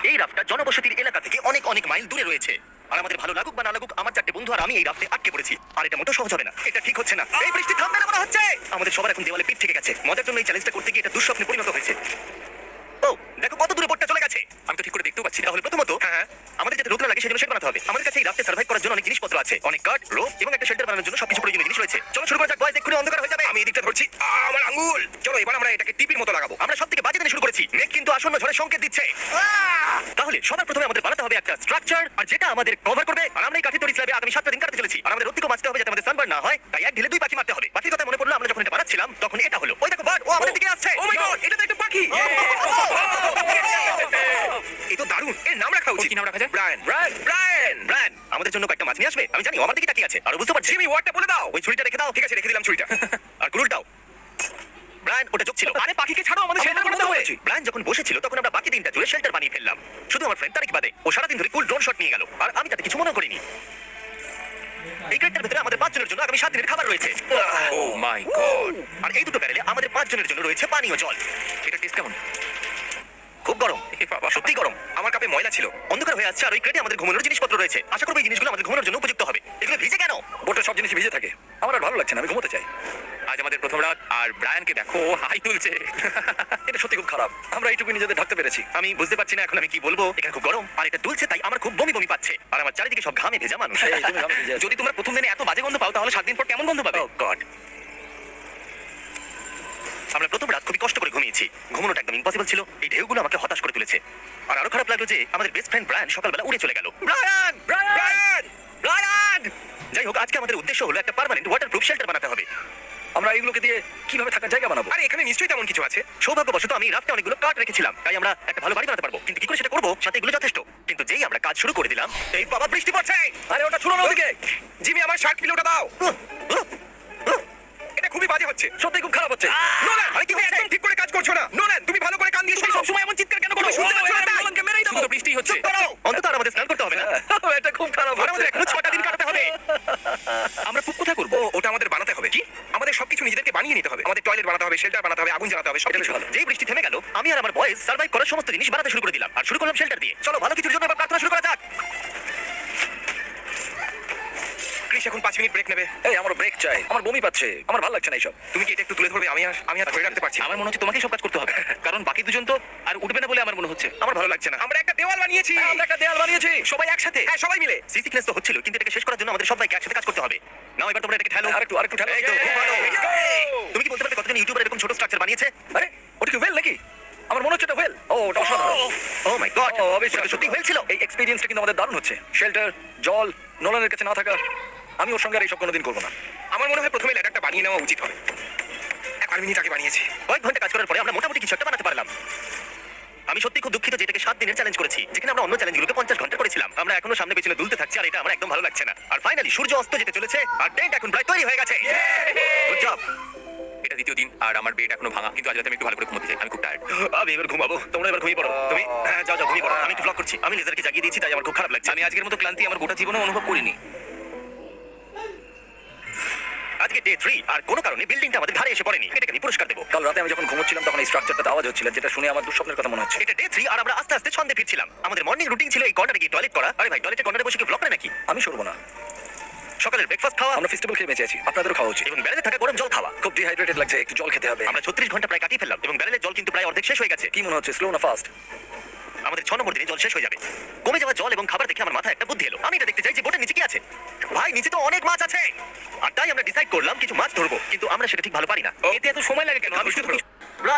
এই রাফটা জনবসতির এলাকা থেকে অনেক অনেক মাইল দূরে রয়েছে। আর আমাদের ভালো লাগুক বা না লাগুক, আমার 4টে বন্ধু আর আমি এই রাফটে আটকে পড়েছি। আর এটা মোটেও সহজ হবে না, এটা ঠিক হচ্ছে না। এই বৃষ্টি থামবে না মনে হচ্ছে। আমাদের সবার এখন দেওয়ালে পিঠ থেকে গেছে। মজার জন্য এই চ্যালেঞ্জটা করতে গিয়ে এটা দুঃস্বপ্নে পরিণত হয়েছে। ও দেখো কত দূরে বোটটা চলে গেছে। আমি তো ঠিক করে দেখতেও পাচ্ছি না। তাহলে প্রথমত আমাদের যাতে রোদ না লাগে সেজন্য শেড বানাতে হবে। আমাদের কাছে এই রাফটে সার্ভাইভ করার জন্য অনেক জিনিসপত্র আছে, অনেক কাঠ, রোপ এবং একটা শেল্টার বানানোর জন্য সবকিছু প্রয়োজনীয় জিনিস রয়েছে। চলো শুরু করা যাক বয়স, এক্ষুনি অন্ধকার হয়ে যাবে। আমি এদিকটা ধরছি, আমার আঙ্গুল। চলো এবার আমরা এটাকে টিপির মতো লাগাবো। আমরা সবথেকে বাজে দিনে শুরু করেছি, মেঘ কিন্তু আসন্ন ঝড়ের সংকেত দিচ্ছে। তাহলে সবার প্রথমে আমাদের বানাতে হবে একটা স্ট্রাকচার, আর যেটা আমাদের কভার করবে। আর আমরা এই কাঠের তৈরি স্ল্যাবে আগামী 7টা দিন কাটাতে চলেছি। আর আমাদের অতিরিক্ত বাঁচতে হবে যাতে আমাদের সানবার্ন না হয়। তাই এক ঢিলে 2 পাখি মারতে হবে। পাখির কথা মনে পড়লো, আমরা যখন এটা বানাচ্ছিলাম তখন এটা হলো, ওই দেখো বার্ড, ও আমাদের দিকে আসছে। ও মাই গড, এটা তো একটা পাখি। এই তো দারুণ, এর নাম রাখা উচিত। কি নাম রাখা যায়? ব্রায়ান। ব্রায়ান ব্রায়ান ব্রায়ান আমাদের জন্য কয়েকটা মাছ নিয়ে আসবে। আমি জানি ও আমার দিকে তাকিয়ে আছে। আর বুঝতে পারছি। জিমি ওয়ার্ডটা বলে দাও। ওই ছুরিটা রেখে দাও। ঠিক আছে, রেখে দিলাম ছুরিটা। আর কুরুলটাও। ব্রায়ান ওটা যোগ ছিল। আরে পাখিকে ছাড়ো, আমাদের শেল্টার বানাতে হবে। ব্রায়ান যখন বসেছিল তখন আমরা বাকি দিনটা জুড়ে শেল্টার বানিয়ে ফেললাম। শুধু আমার ফ্রেন্ড তারিক বাদে, ও সারাদিন ধরে কুল ড্রোন শট নিয়ে গেল। আর আমি তাতে কিছু মনে করিনি। এই ক্রেটটার ভিতরে আমাদের 5 জনের জন্য আগামী 7 দিনের খাবার রয়েছে। ও মাই গড। আর এই দুটো ব্যারেলে আমাদের 5 জনের জন্য রয়েছে পানীয় জল। এটা টেস্ট কেমন? খুব গরম। বাবা সত্যি গরম। আমার কাপে ময়লা ছিল। অন্ধকার হয়ে আসছে আর ওই ক্রেটে আমাদের ঘুমানোর জিনিসপত্র রয়েছে। আশা করব এই জিনিসগুলো আমাদের ঘুমানোর জন্য উপযুক্ত হবে। এগুলো ভিজে কেন? বোটের সব জিনিস ভিজে থাকে। আমার আর ভালো লাগছে না, আমি ঘুমোতে চাই। আজ আমাদের প্রথম রাত, আর ব্রায়ানকে দেখো হাই তুলছে। এটা সত্যি খুব খারাপ। আমরা এইটুকু নিজেদের ঢাকতে পেরেছি। আমি বুঝতে পারছি না এখন আমি কি বলবো। এখানে খুব গরম আর এটা তুলছে, তাই আমার খুব বমি বমি পাচ্ছে। আর আমার চারিদিকে সব ঘামে ভেজা মানুষ। যদি তোমরা প্রথম দিনে এত বাজে গন্ধ পাও তাহলে 7 দিন পর কেমন গন্ধ পাবে? ও গড। আমরা প্রথম রাত খুবই কষ্ট করে ঘুমিয়েছি। ঘুমানোটা একদম ইম্পসিবল ছিল। এই ঢেউগুলো আমাকে হতাশ করে তুলেছে। আর আরো খারাপ লাগলো যে আমাদের বেস্ট ফ্রেন্ড ব্রায়ান সকালবেলা উড়ে চলে গেল। Brian Brian Brian. যাই হোক, আজকে আমাদের উদ্দেশ্য হলো একটা পার্মানেন্ট ওয়াটারপ্রুফ শেল্টার বানাতে হবে। আমরা এইগুলোকে দিয়ে কিভাবে থাকার জায়গা বানাবো? আরে এখানে নিশ্চয়ই তেমন কিছু আছে। সৌভাগ্যবশত আমি রাফটে অনেকগুলো কাঠ রেখেছিলাম, তাই আমরা একটা ভালো বাড়ি বানাতে পারবো। কিন্তু কি করে সেটা করবো? সাথে এগুলো যথেষ্ট। কিন্তু যেই আমরা কাজ শুরু করে দিলাম, এই বাবা বৃষ্টি পড়ছে। আরে ওটা ছুড়ো না ওদিকে। জিমি আমার শার্ট পিলোটা দাও। এটা খুবই বাজে হচ্ছে, সত্যি খুব খারাপ হচ্ছে। নোলান, আরে তুমি একদম ঠিক করে কাজ করছো না। নোলান, তুমি ভালো করে কান দিয়ে শোনো। সব সময় এমন চিৎকার কেন করো? শুনতে পাচ্ছ না? নোলানকে মেরেই দাও। তো বৃষ্টি হচ্ছে। অন্তত আর আমাদের স্নান করতে হবে না। এটা খুব খারাপ। আর আমাদের এখনো 6টা দিন কাটাতে হবে। আমরা পুক কোথায় করব? ওটা আমাদের বানাতে হবে। কি? আমাদের সবকিছু নিজেদেরকে বানিয়ে নিতে হবে। আমাদের টয়লেট বানাতে হবে, শেল্টার বানাতে হবে, আগুন জ্বালাতে হবে, সব কিছু। যেই বৃষ্টি থেমে গেল, আমি আর আমার বয়েজ সার্ভাইভ করার সমস্ত জিনিস বানাতে শুরু করে দিলাম। আর শুরু করলাম শেল্টার দিয়ে। চলো ভালো কিছুর জন্য এবার প্রার্থনা শুরু করা যাক। ক্রিস এখন 5 মিনিট ব্রেক নেবে। এই আমার ব্রেক চাই, আমার বমি পাচ্ছে, আমার ভালো লাগছে না এইসব। তুমি কি এটা একটু তুলে ধরবে? আমি আর ধরে রাখতে পারছি। আমার মনে হচ্ছে তোমাকেই সব কাজ করতে হবে, কারণ বাকি দুজন তো আর উঠবে না বলে আমার মনে হচ্ছে। আমার ভালো লাগছে না। আমরা একটা দেওয়াল বানিয়েছি। আমরা একটা দেওয়াল বানিয়েছি সবাই একসাথে। হ্যাঁ সবাই মিলে। সিক্নেস তো হচ্ছিল, কিন্তু এটাকে শেষ করার জন্য আমাদের সবাইকে একসাথে কাজ করতে হবে। নাও এবার তোমরা এটাকে ঠেলো। আরেকটু ঠেলো। এই তো খুব ভালো। তুমি কি বলতে পারবে কতজন ইউটিউবার এরকম ছোট স্ট্রাকচার বানিয়েছে? আরে ওটা কি ওয়েল নাকি? আমার মনে হচ্ছে এটা ওয়েল। ও ওটা অসাধারণ। ও মাই গড, অবশ্যই সত্যি ওয়েল ছিল। এই এক্সপেরিয়েন্সটা কিন্তু আমাদের দারুণ হচ্ছে। শেল্টার, জল, নোলানের কাছে না থাকা। আমি ওর সঙ্গে আর এইসব কোনোদিন করবো না। আমার মনে হয় প্রথমে ল্যাডারটা বানিয়ে নেওয়া উচিত হবে। 1 মিনিট আগে বানিয়েছি। কয়েক ঘন্টা কাজ করার পরে আমরা মোটামুটি কিছু একটা বানাতে পারলাম। আমি সত্যি খুব দুঃখিত যে এটাকে 7 দিনের চ্যালেঞ্জ করেছি, যেখানে আমরা অন্য চ্যালেঞ্জগুলোকে 50 ঘন্টা করেছিলাম। আমরা এখনো সামনে পেছনে দুলতে থাকছি আর এটা আমার একদম ভালো লাগছে না। আর ফাইনালি সূর্য অস্ত যেতে চলেছে আর টেন্ট এখন প্রায় তৈরি হয়ে গেছে। Good job. এটা দ্বিতীয় দিন আর আমার বেড এখনো ভাঙা, কিন্তু আজ রাতে আমি একটু ভালো করে ঘুমোতে চাই। আমি খুব টায়ার্ড। আমি এবার ঘুমাবো, তোমরা এবার ঘুমিয়ে পড়ো। তুমি যাও ঘুমিয়ে পড়ো। আমি একটু ব্লগ করছি। আমি লেজারকে জাগিয়ে দিয়েছি, তাই আমার খুব খারাপ লাগছে। আমি আজকের মতো ক্লান্তি আমার গোটা জীবনে অনুভব করিনি। আজকে ডে 3 আর কোনো কারণে বিল্ডিংটা আমাদের ধারে এসে পড়েনি। এটাকে আমি পুরস্কার দেবো। কাল রাতে আমি যখন ঘুমোচ্ছিলাম তখন এই স্ট্রাকচারটা আওয়াজ হচ্ছিল, যেটা শুনে আমার দুঃস্বপ্নের কথা মনে হচ্ছে। এটা ডে 3 আর আমরা আস্তে আস্তে ছন্দে ফিরছিলাম। আমাদের মর্নিং রুটিন ছিল এই কর্নারে গিয়ে টয়লেট করা। আরে ভাই, টয়লেটে কর্নারে বসে কি ব্লগ করে নাকি? আমি সরবো না। সকালের ব্রেকফাস্ট খাওয়া। আমরা ফেস্টিভ্যাল খেয়ে বেঁচে আছি, আপনাদেরও খাওয়া উচিত। এবং ব্যারেলে থাকা গরম জল খাওয়া। খুব ডিহাইড্রেটেড লাগছে, একটু জল খেতে হবে। আমরা 36 ঘন্টা প্রায় কাটিয়ে ফেললাম এবং ব্যারেলের জল কিন্তু প্রায় অর্ধেক শেষ হয়ে গেছে। কি মনে হচ্ছে, স্লো না ফাস্ট? আমাদের 6 নম্বর দিনে জল শেষ হয়ে যাবে। কমে যাওয়া জল এবং খাবার দেখে আমার মাথায় একটা বুদ্ধি এলো। আমি এটা দেখতে চাই যে বোটের নিচে কি আছে। ভাই নিচে তো অনেক মাছ আছে। আর তাই আমরা ডিসাইড করলাম কিছু মাছ ধরবো, কিন্তু আমরা সেটা ঠিক ভালো পারি না। এতে এত সময় লাগে কেন? আমি শুধু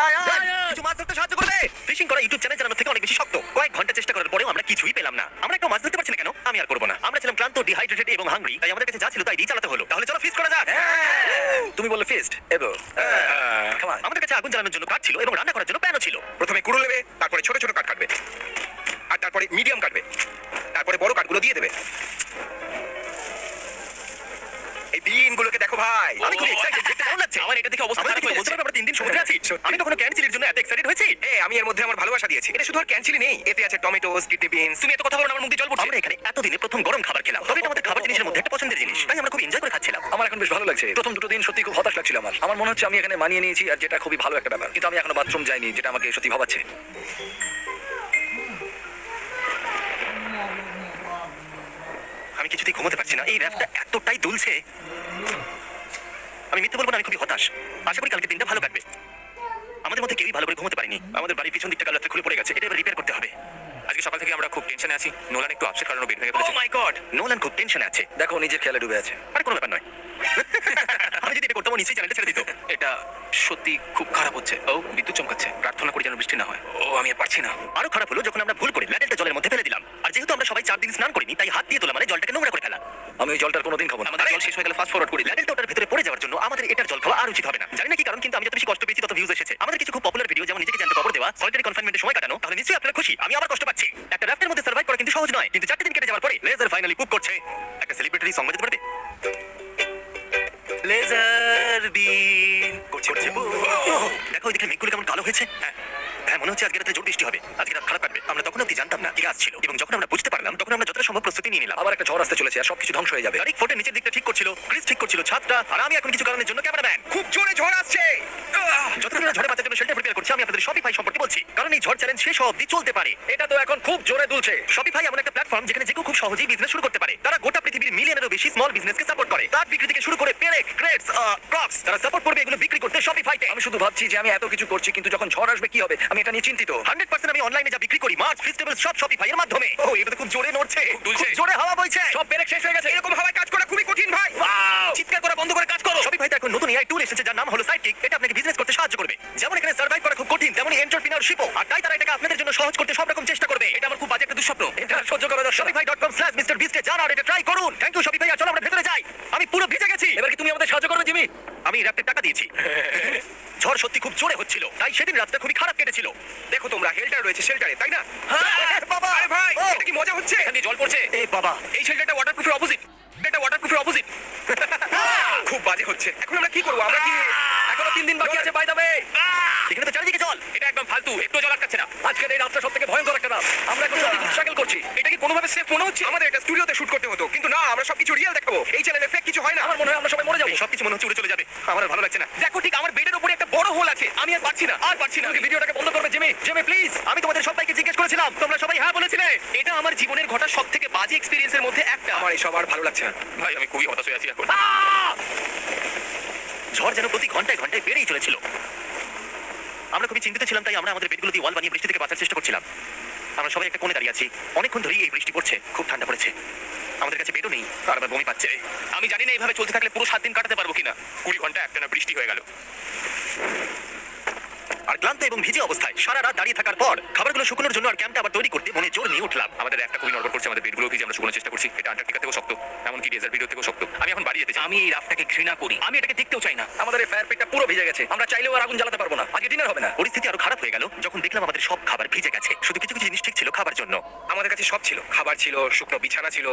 কিছু মাছ ধরতে সাহায্য করবে। ফিশিং করা ইউটিউব চ্যানেল চালানোর থেকে অনেক বেশি শক্ত। কয়েক ঘন্টা চেষ্টা করার পরেও আমরা কিছুই পেলাম না। আমরা একটা মাছ ধরতে পারছি না কেন? আমি আর করবো না। আমরা ছিলাম ক্লান্ত, ডিহাইড্রেটেড এবং হাংরি, তাই আমাদের কাছে যা ছিল তাই দিয়ে চালাতে হলো। তাহলে চলো ফিস্ট করা যাক। তুমি বললে ফিস্ট এবার। আমাদের কাছে আগুন জ্বালানোর জন্য কাঠ ছিল এবং রান্না করার জন্য প্যানও ছিল। প্রথমে কুড়ুল নেবে, তারপরে ছোট ছোট কাঠ কাটবে, আর তারপরে মিডিয়াম কাটবে, তারপরে বড় কাঠগুলো দিয়ে দেবে। এই বিনগুলোকে দেখো ভাই, আমি খুব এক্সাইটেড। দেখতে কেমন লাগছে? আমার এটা দেখে অবস্থা খারাপ হয়ে যাচ্ছে। আমরা 3 দিন সমুদ্রে আছি। আমি কখনো ক্যান চিলির জন্য এত এক্সাইটেড হয়েছি? আমি এর মধ্যে আমার ভালোবাসা দিয়েছি। এটা শুধু আর ক্যান চিলি নেই, এতে আছে টমেটোস, কিডনি বিনস। তুমি এত কথা বলো না, আমার মুখ দিয়ে জল পড়ছে। আমরা এখানে এতদিনে প্রথম গরম খাবার খেলাম। তবে এটা আমাদের খাবার জিনিসের মধ্যে একটা পছন্দের জিনিস, তাই আমরা খুব এনজয় করে খাচ্ছিলাম। আমার এখন বেশ ভালো লাগছে। প্রথম 2 দিন সত্যি খুব হতাশ লাগছিল আমার মনে হচ্ছে আমি এখানে মানিয়ে নিয়েছি, আর যেটা খুবই ভালো একটা ব্যাপার। কিন্তু আমি এখনো বাথরুম যাইনি, যেটা আমাকে সত্যি ভাবাচ্ছে। কিছুতেই ঘুমোতে পারছি না, এই র্যাপটা এতটাই দুলছে। আমি মিথ্যে বলবো না, আমি খুবই হতাশ। আশা করি কালকে দিনটা ভালো কাটবে। আমাদের মধ্যে কেউই ভালো করে ঘুমোতে পারেনি। আমাদের বাড়ির পিছন দিকটা কাল রাতে খুলে পড়ে গেছে, এটা এবার রিপেয়ার করতে হবে। আজকে সকাল থেকে আমরা খুব টেনশনে আছি। নোলান একটু আপসেট কারণে বেড ভেঙে ফেলেছে। ও মাই গড, নোলান খুব টেনশনে আছে। দেখো নিজের খেয়ালে ডুবে আছে। আরে কোনো ব্যাপার নয়। আমি যদি এটা করতাম ও নিশ্চয়ই চ্যানেলটা ছেড়ে দিত। এটা সত্যি খুব খারাপ হচ্ছে। ও বিদ্যুৎ চমকাচ্ছে। প্রার্থনা করি যেন বৃষ্টি না হয়। ও আমি আর পারছি না। আরো খারাপ হলো যখন আমরা ভুল করে ল্যাডেলটা জলের মধ্যে ফেলে দিলাম। আর যেহেতু আমরা সবাই 4 দিন স্নান করিনি, তাই হাত দিয়ে তোলা মানে জলটাকে নোংরা করে ফেলা। আমি ওই জলটার কোনোদিন খাবো না। আমাদের জল শেষ হয়ে গেলে ফাস্ট ফরওয়ার্ড করি। ল্যাডেলটা ওটার ভিতরে পড়ে যাওয়ার জন্য আমাদের এটার জল খাওয়া আর উচিত হবে না। জানি না কি কারণ, কিন্তু আমি যত বেশি কষ্ট পেয়েছি তত ভিউজ এসেছে। আমাদের কিছু খুব পপুলার ভিডিও, যেমন নিজেকে জানতে কবর দেওয়া, সলিটারি কনফাইনমেন্টে সময় কাটানো, তাহলে নিশ্চয়ই আপনারা খুশি। আমি আবার কষ্ট পাচ্ছি। একটা রাফটের মধ্যে সার্ভাইভ করা কিন্তু সহজ নয়, কিন্তু 4 দিন কেটে যাওয়ার পরে লেজার ফাইনালি পুপ করছে। একটা সেলিব্রিটি সং বাজাতে পারবে? লেজার বিন করছে। দেখো ওইদিকে মেঘগুলো কেমন কালো হয়েছে। হ্যাঁ, মনে হচ্ছে আজকে রাতে জোর বৃষ্টি হবে। আজকে রাত খারাপ কাটবে। আমরা তখন অব্দি জানতাম না কি গাছ ছিল, এবং যখন আমরা বুঝতে পারলাম তখন আমরা যতটা সম্ভব প্রস্তুতি নিয়ে নিলাম। আবার একটা ঝড় আসতে চলেছে আর সবকিছু ধ্বংস হয়ে যাবে। তারিক ফোর্টের নিচের দিকটা ঠিক করছিল, ক্রিস ঠিক করছিল ছাদটা, আর আমি এখন কিছু কারণের জন্য ক্যামেরাম্যান। খুব জোরে ঝড় আসছে। যতক্ষণ না ঝড়ে বাঁচার জন্য শেল্টার প্রিপেয়ার করছি, আমি আপনাদের শপিফাই সম্পর্কে বলছি, কারণ এই ঝড় চ্যালেঞ্জ শেষ হওয়া অব্দি চলতে পারে। এটা তো এখন খুব জোরে দুলছে। শপিফাই এমন একটা প্ল্যাটফর্ম যেখানে যে কেউ খুব সহজেই বিজনেস শুরু করতে পারে। তারা গোটা পৃথিবীর মিলিয়নেরও বেশি স্মল বিজনেসকে সাপোর্ট করে। কাঠ বিক্রি থেকে শুরু করে পেরেক, ক্রেটস, ক্রপস, তারা সাপোর্ট করবে এগুলো বিক্রি করতে শপিফাইতে। আমি শুধু ভাবছি যে আমি এত কিছু করছি, কিন্তু যখন ঝড় আসবে কি হবে আমি এটা নিয়ে চিন্তিত। 100% আমি অনলাইনে যা বিক্রি করি মার্চ ফেস্টিভ্যাল সব শপিফাই এর মাধ্যমে। ও এটা তো খুব জোরে নড়ছে, দুলছে। খুব জোরে হাওয়া বইছে। সব পেরেক শেষ হয়ে গেছে। এরকম হাওয়ায় কাজ করা খুবই কঠিন ভাই। চিৎকার করা বন্ধ করে কাজ করো। শপিফাইতে এখন নতুন এআই টুল এসেছে যার নাম হলো সাইডকিক। এটা আপনাকে বিজনেস করতে সাহায্য করবে। যেমন এখানে সার্ভাইভ করা খুব কঠিন, তেমনি এন্টারপ্রেনারশিপও। আর তাই তারা এটাকে আপনাদের জন্য সহজ করতে সব রকম চেষ্টা করবে। এটা আমার খুব বাজে একটা দুঃস্বপ্ন। এটা সহ্য করা যাচ্ছে না। shopify.com/mrbeast এ যান আর এটা ট্রাই করুন। Thank you Shopify. চলো আমরা ভেতরে যাই। আমি পুরো ভিজে গেছি। এবার কি তুমি আমাদের সাহায্য করবে জিমি? আমি রাতে টাকা দিয়েছি। ঝড় সত্যি খুব জোরে হচ্ছিল, তাই সেদিন রাতটা খুবই খারাপ কেটেছিল। দেখো তোমরা হেল্টার রয়েছে শেল্টারে, তাই না? বাবা, আরে ভাই ও! এটা কি মজা হচ্ছে? এখান দিয়ে জল পড়ছে। এ বাবা, এই শেল্টারটা ওয়াটারপ্রুফের অপোজিট। এটা ওয়াটারপ্রুফের অপোজিট। খুব বাজে হচ্ছে। এখন আমরা কি করব? আমরা কি এখনো 3 দিন বাকি আছে বাই দ্য ওয়ে। এখানে তো চারিদিকে জল। এটা একদম ফালতু, একটু জল আটকাচ্ছে না। আজকের এই রাতটা সবথেকে ভয়ঙ্কর একটা রাত। আমরা এখন স্ট্রাগল করছি। এটা কি কোনোভাবে সেফ মনে হচ্ছে? আমাদের এটা স্টুডিওতে শুট করতে হতো, কিন্তু না, আমরা সবকিছু রিয়েল দেখাবো। এই চ্যানেলে ফেক কিছু হয় না। আমার মনে হয় আমরা সবাই মরে যাবো। এই সবকিছু মনে হচ্ছে উড়ে চলে যাবে। আমার আর ভালো লাগছে না। দেখো ঠিক আমার বেডের উপরে একটা বড় হোল আছে। আমি আর পারছি না, আর পারছি না। তুমি ভিডিওটাকে বন্ধ করবে জিমি? Jimmy please. আমি তোমাদের সবাইকে জিজ্ঞেস করেছিলাম, তোমরা সবাই হ্যাঁ বলেছিলে। এটা আমার জীবনের ঘটা সবথেকে বাজে এক্সপেরিয়েন্সের মধ্যে একটা। আমার এইসব আর ভালো লাগছে না ভাই। আমি খুবই হতাশ হয়ে আছি এখন। ঝড় যেন প্রতি ঘন্টায় ঘন্টায় বেড়েই চলেছিল। আমরা খুবই চিন্তিত ছিলাম, তাই আমরা আমাদের বেডগুলো দিয়ে ওয়াল বানিয়ে বৃষ্টি থেকে বাঁচার চেষ্টা করছিলাম। আমরা সবাই একটা কোণে দাঁড়িয়ে আছি। অনেকক্ষণ ধরেই এই বৃষ্টি পড়ছে, খুব ঠান্ডা পড়েছে। আমাদের কাছে বেডও নেই, আর আমার বমি পাচ্ছে। আমি জানি না এইভাবে চলতে থাকলে পুরো 7 দিন কাটাতে পারবো কিনা। 20 ঘন্টা একটানা বৃষ্টি হয়ে গেল। আর ক্লান্ত এবং ভিজে অবস্থায় সারা রাত দাঁড়িয়ে থাকার পর খাবারগুলো শুকনোর জন্য আর ক্যাম্পটা আবার তৈরি করতে মনে জোর নিয়ে উঠলাম। আমাদের একটা খুবই নড়বড় করছে। আমাদের বেডগুলো ভিজে আমরা শুকনোর চেষ্টা করছি। এটা আন্টার্কটিকা থেকেও শক্ত, এমনকি ডেজার্ট ভিডিও থেকেও শক্ত। আমি এখন বাড়ি যেতে চাই। আমি এই রাফটাকে ঘৃণা করি। আমি এটাকে দেখতেও চাই না। আমাদের এই ফায়ার পিটটা পুরো ভিজে গেছে। আমরা চাইলেও আর আগুন জ্বালাতে পারবো না। আজকে ডিনার হবে না। পরিস্থিতি আরো খারাপ হয়ে গেল যখন দেখলাম আমাদের সব খাবার ভিজে গেছে। শুধু কিছু কিছু জিনিস ঠিক ছিল খাবার জন্য। আমাদের কাছে সব ছিল, খাবার ছিল, শুকনো বিছানা ছিল,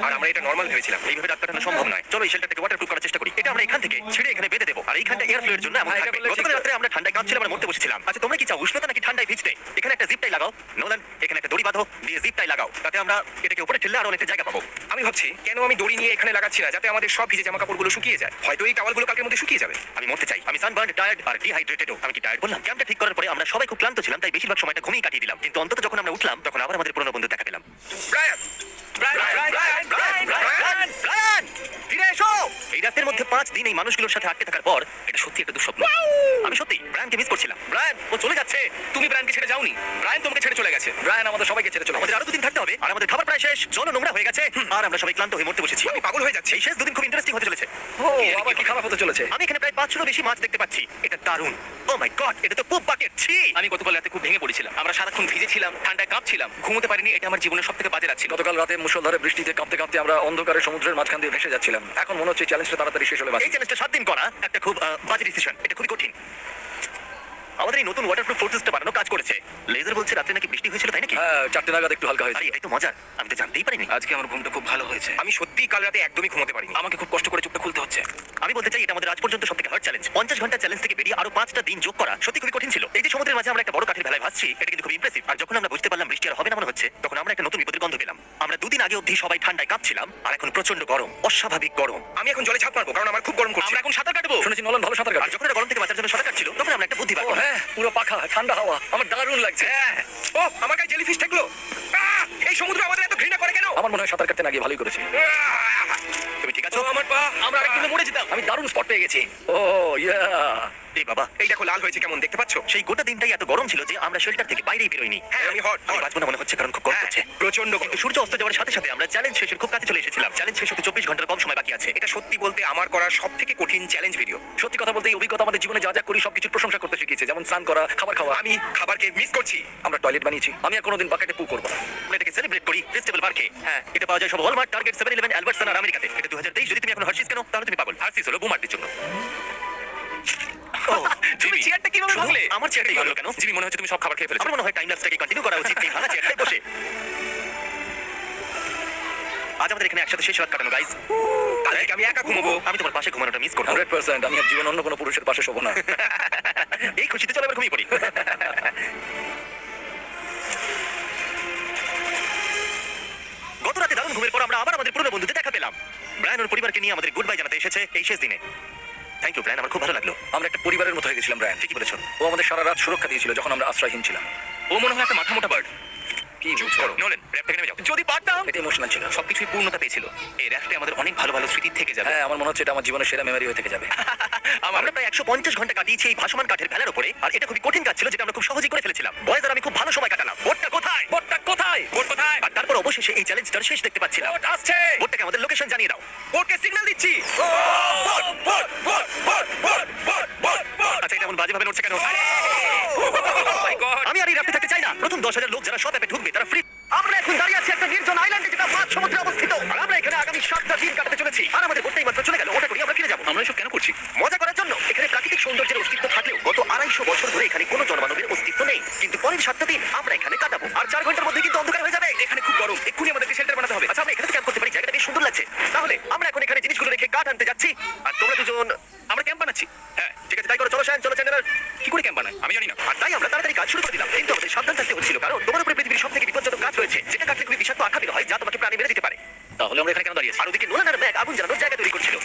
আর আমরা এটা নরমাল ভেবেছিলাম। এইভাবে রাত কাটানো সম্ভব নয়। চলো এই শেল্টারটাকে ওয়াটারপ্রুফ করার চেষ্টা করি। এটা আমরা এখান থেকে ছিঁড়ে এখানে বেঁধে দেবো, আর এইখানটা এয়ার ফ্লোর জন্য এমন হ্যাঁ, এটা থাকবে। করলে ঠিক গতকাল তো। রাতে আমরা ঠান্ডায় কাঁপছিলাম, আমরা মরতে বসেছিলাম। আচ্ছা তোমরা কি চাও, উষ্ণতা নাকি ঠান্ডায় ভিজতে? এখানে একটা জিপ টাই লাগাও। নোলান, এখানে একটা দড়ি বাঁধো, দিয়ে জিপ টাই লাগাও। তাতে আমরা এটাকে উপরে ঠেললে আরো অনেকটা জায়গা পাবো। আমি ভাবছি কেন আমি দড়ি নিয়ে এখানে লাগাচ্ছি না, যাতে আমাদের সব ভিজে জামা কাপড়গুলো শুকিয়ে যায়। হয়তো এই টাওয়ালগুলো কালকের মধ্যে শুকিয়ে যাবে। আমি মরতে চাই। আমি সানবার্ন, টায়ার্ড আর ডিহাইড্রেটেডও। আমি কি টায়ার্ড বললাম? ক্যাম্পটা ঠিক করার পরে আমরা সবাই খুব ক্লান্ত ছিলাম, তাই বেশিরভাগ সময়টা ঘুমিয়ে কাটিয়ে দিলাম। কিন্তু অন্তত যখন আমরা উঠলাম তখন আবার আমাদের পুরনো বন্ধু দেখা পেলাম। ব্রায়ান, ব্রায়ান, ফিরে এসো। এই রাতের মধ্যে 5 দিন এই মানুষগুলোর সাথে আটকে থাকার পর এটা সত্যি একটা দুঃস্বপ্ন। আমি সত্যি ব্রায়ানকে মিস করছিলাম। ব্রায়ান, ও চলে যাচ্ছে। তুমি ব্রায়ানকে ছেড়ে যাওনি। ব্রায়ান তোমাকে ছেড়ে চলে গেছে। ব্রায়ান আমাদের সবাইকে ছেড়ে চলে গেছে। আমাদের আরো 2 দিন থাকতে হবে, আর আমাদের খাবার প্রায় শেষ। জল নোংরা হয়ে গেছে, আর আমরা সবাই ক্লান্ত হয়ে মরতে বসেছি। আমি পাগল হয়ে যাচ্ছি। এই শেষ 2 দিন খুব ইন্টারেস্টিং হতে চলেছে। ও আবার কি খারাপ হতে চলেছে। আমি এখানে প্রায় 500 বেশি মাছ দেখতে পাচ্ছি। এটা দারুণ। ও মাই গড, এটা তো পুপ বাকেট। ছি। আমি গতকাল রাতে খুব ভেঙে পড়েছিলাম। আমরা সারাক্ষণ ভিজেছিলাম, ঠান্ডায় কাঁপছিলাম, ঘুমোতে পারিনি। এটা আমার জীবনের সবথেকে বাজে রাত ছিল। গতকাল রাতে মুষলধারে বৃষ্টিতে কাঁপতে কাঁপতে আমরা অন্ধকারে সমুদ্রের মাঝখান দিয়ে ভেসে যাচ্ছিলাম। এখন মনে হচ্ছে চ্যালেঞ্জটা তাড়াতাড়ি শেষ হলে এই চ্যালেঞ্জটা 7 দিন করা একটা খুব বাজে ডিসিশন। এটা খুবই কঠিন। আমাদের এই নতুন ওয়াটারপ্রুফ ফোর্সেসটা বানানো কাজ করেছে। লেজার বলছে রাতে নাকি বৃষ্টি হয়েছিল, তাই নাকি? হ্যাঁ, 4টে নাগাদ একটু হালকা হয়েছে। আরে এটাই তো মজার, আমি তো জানতেই পারিনি। আজকে আমার ঘুমটা খুব ভালো হয়েছে। আমি সত্যিই কাল রাতে একদমই ঘুমোতে পারিনি। আমাকে খুব কষ্ট করে চোখটা খুলতে হচ্ছে। আমি বলতে চাই এটা আমাদের আজ পর্যন্ত সবথেকে হার্ড চ্যালেঞ্জ। 50 ঘন্টা চ্যালেঞ্জ থেকে বেরিয়ে আরো 5টা দিন যোগ করা সত্যি খুবই কঠিন ছিল। এই যে সমুদ্রের মাঝে আমরা একটা বড় কাঠের ভেলায় ভাসছি, এটা কিন্তু খুব ইমপ্রেসিভ। আর যখন আমরা বুঝতে পারলাম বৃষ্টি আর হবে না মনে হচ্ছে, তখন আমরা একটা নতুন বিপদের গন্ধ পেলাম। আমরা 2 দিন আগে অবধি সবাই ঠান্ডায় কাঁপছিলাম, আর এখন প্রচন্ড গরম, অস্বাভাবিক গরম। আমি এখন জলে ঝাঁপ মারবো, কারণ আমার খুব গরম করছে। আমরা এখন সাঁতার কাটবো। শুনেছি নলন ভালো সাঁতার আর কাটে। যখন এটা গরম থেকে বাঁচার জন্য সাঁতার কাটছিল, তখন আমরা একটা বুদ্ধি বার করলাম। হ্যাঁ, পুরো পাখা, ঠান্ডা হাওয়া, আমার দারুণ লাগছে। ও আমার গায়ে জেলিফিশ থাকলো। এই সমুদ্র আমাদের এত ঘৃণা করে কেন? আমার মনে হয় সাঁতার কাটতে না গিয়ে ভালোই করেছি। তুমি ঠিক আছো? আমার পা, আমরা আরেকটু মরে যেতাম। আমি দারুণ স্পট পেয়ে গেছি। ও ইয়া, এই বাবা, এই দেখো লাল হয়েছে কেমন, দেখতে পাচ্ছো? সেই গোটা দিনটাই এত গরম ছিল যে আমরা শেল্টার থেকে বাইরেই বেরোইনি। হ্যাঁ, আমি hot, আমি hot। বাঁচবো না মনে হচ্ছে, কারণ খুব গরম হচ্ছে। প্রচন্ড কিন্তু সূর্য অস্ত যাওয়ার সাথে সাথে আমরা চ্যালেঞ্জ শেষের খুব কাছে চলে এসেছিলাম। চ্যালেঞ্জ শেষ হতে 24 ঘন্টার কম সময় বাকি আছে। এটা সত্যি বলতে আমার করা সব থেকে কঠিন চ্যালেঞ্জ ভিডিও। সত্যি কথা বলতে এই অভিজ্ঞতা আমাদের জীবনে যা যা করি সবকিছুর প্রশংসা করতে শিখিয়েছে, যেমন স্নান করা, খাবার খাওয়া। আমি খাবারকে মিস করছি। আমরা টয়লেট বানিয়েছি। আমি আর কোনোদিন বাকেটে পু করবো না। আমরা এটাকে সেলিব্রেট করি ফেস্টিভ্যাল পার্কে। হ্যাঁ, এটা পাওয়া যায় সব ওয়ালমার্ট, টার্গেট, 7-Eleven, অ্যালবার্টসন আর আমেরিকাতে। এটা 2023। যদি তুমি এখন হার্শিস কেন, তাহলে তুমি পাগল। হার্শিস হলো বুমারদের জন্য। ও, তুমি চেয়ারটা কিভাবে ভাঙলে? আমার চেয়ারটাই ভাঙলো কেন? জিমি, মনে হচ্ছে তুমি সব খাবার খেয়ে ফেলেছো। আমার মনে হয় টাইম ল্যাপসটাকে কন্টিনিউ করা উচিত এই ভাঙা চেয়ারটায় বসে। আজ আমাদের এখানে একসাথে শেষ রাত কাটানো গাইস। কাল থেকে আমি একা ঘুমোবো। আমি তোমার পাশে ঘুমানোটা মিস করবো। 100%। আমি আর জীবন অন্য কোনো পুরুষের পাশে শোবো না। এই খুশিতে চলো এবার ঘুমিয়ে পড়ি। গত রাতে দারুণ ঘুমের পর আমরা আবার আমাদের পুরনো বন্ধুদের দেখা পেলাম। ব্রায়ান ওর পরিবারকে নিয়ে আমাদের গুড বাই জানাতে এসেছে এই শেষ দিনে। থ্যাংক ইউ ব্রায়ান, আমার খুব ভালো লাগলো। আমরা একটা পরিবারের মতো হয়ে গেছিলাম ব্রায়ান। ঠিকই বলেছো। ও আমাদের সারা রাত সুরক্ষা দিয়েছিল যখন আমরা আশ্রয়হীন ছিলাম। ও মনে হয় একটা মাথা মোটা বার্ড। কি চুপ বলছো? করো নোলেন, র্যাপ থেকে নেমে যাও। যদি পারতাম। এটা ইমোশনাল ছিল। সবকিছুই পূর্ণতা পেয়েছিল। এই র্যাপটে আমাদের অনেক ভালো ভালো স্মৃতি থেকে যাবে। হ্যাঁ, আমার মনে হচ্ছে এটা আমার জীবনের সেরা মেমরি হয়ে থেকে যাবে। আমরা প্রায় 150 ঘন্টা কাটিয়েছি এই ভাসমান কাঠের ভেলার উপরে, আর এটা খুবই কঠিন কাজ ছিল যেটা আমরা খুব সহজেই করে ফেলেছিলাম। বয়েজ আর আমি খুব ভালো সময় কাটালাম। বোটটা কোথায়? বোটটা কোথায়? বোট কোথায়? আর তারপর অবশেষে এই চ্যালেঞ্জটার শেষ দেখতে পাচ্ছিলাম। বোট আসছে। বোটটাকে আমাদের লোকেশন জানিয়ে দাও। বোটকে সিগন্যাল দিচ্ছি। Boat boat boat boat boat boat boat boat. আচ্ছা, এটা এমন বাজেভাবে নড়ছে কেন? Oh my God! আমি আর এই রাতে থাকতে চাই না। প্রথম 10,000 লোক যারা সব অ্যাপে ঢুকবে তারা ফ্রি। আমরা এখন দাঁড়িয়ে আছি একটা নির্জন আইল্যান্ডে যেটা মাঝ সমুদ্রে অবস্থিত, আর আমরা এখানে আগামী 7টা দিন কাটাতে চলেছি। আর আমাদের বোটটাই মাত্র চলে গেল, ওটা করি আমরা ফিরে যাবো। আমরা এসব কেন করছি? মজা করার জন্য। এখানে প্রাকৃতিক সৌন্দর্যের অস্তিত্ব থাকলেও গত 250 বছর ধরে এখানে কোনো জনমানবের অস্তিত্ব নেই। কিন্তু পরের 7টা দিন আমরা এখানে কাটাবো, আর 4 ঘন্টার মধ্যে কিন্তু অন্ধকার হয়ে যাবে। এখানে খুব গরম, এক্ষুনি আমাদেরকে শেল্টার বানাতে হবে। আচ্ছা, আমরা এখানে ক্যাম্প করতে পারি, জায়গাটা বেশ সুন্দর লাগছে। তাহলে আমরা এখন এখানে জিনিসগুলো রেখে কাঠ আনতে যাচ্ছি, আর তোমরা দুজন। আমরা ক্যাম্প বানাচ্ছি। হ্যাঁ ঠিক আছে, তাই করো। চলো শান, চলো চ্যানেলার। কি করে ক্যাম্প বানায় আমি জানি না। আর তাই আমরা তাড়াতাড়ি কাজ শুরু করে দিলাম। কিন্তু আমাদের সাবধান থাকতে হচ্ছিল, কারণ তোমার উপরে পৃথিবীর সব থেকে বিপজ্জনক গাছ রয়েছে, যেটা কাটলে খুবই বিষাক্ত আঘাত হয়, যা তোমাকে প্রাণে মেরে দিতে পারে। তাহলে আমরা এখানে কেন দাঁড়িয়ে আছি? আর ওদিকে নোলান আর ম্যাক আগুন জ্বালানোর জায়গা তৈরি করছিল।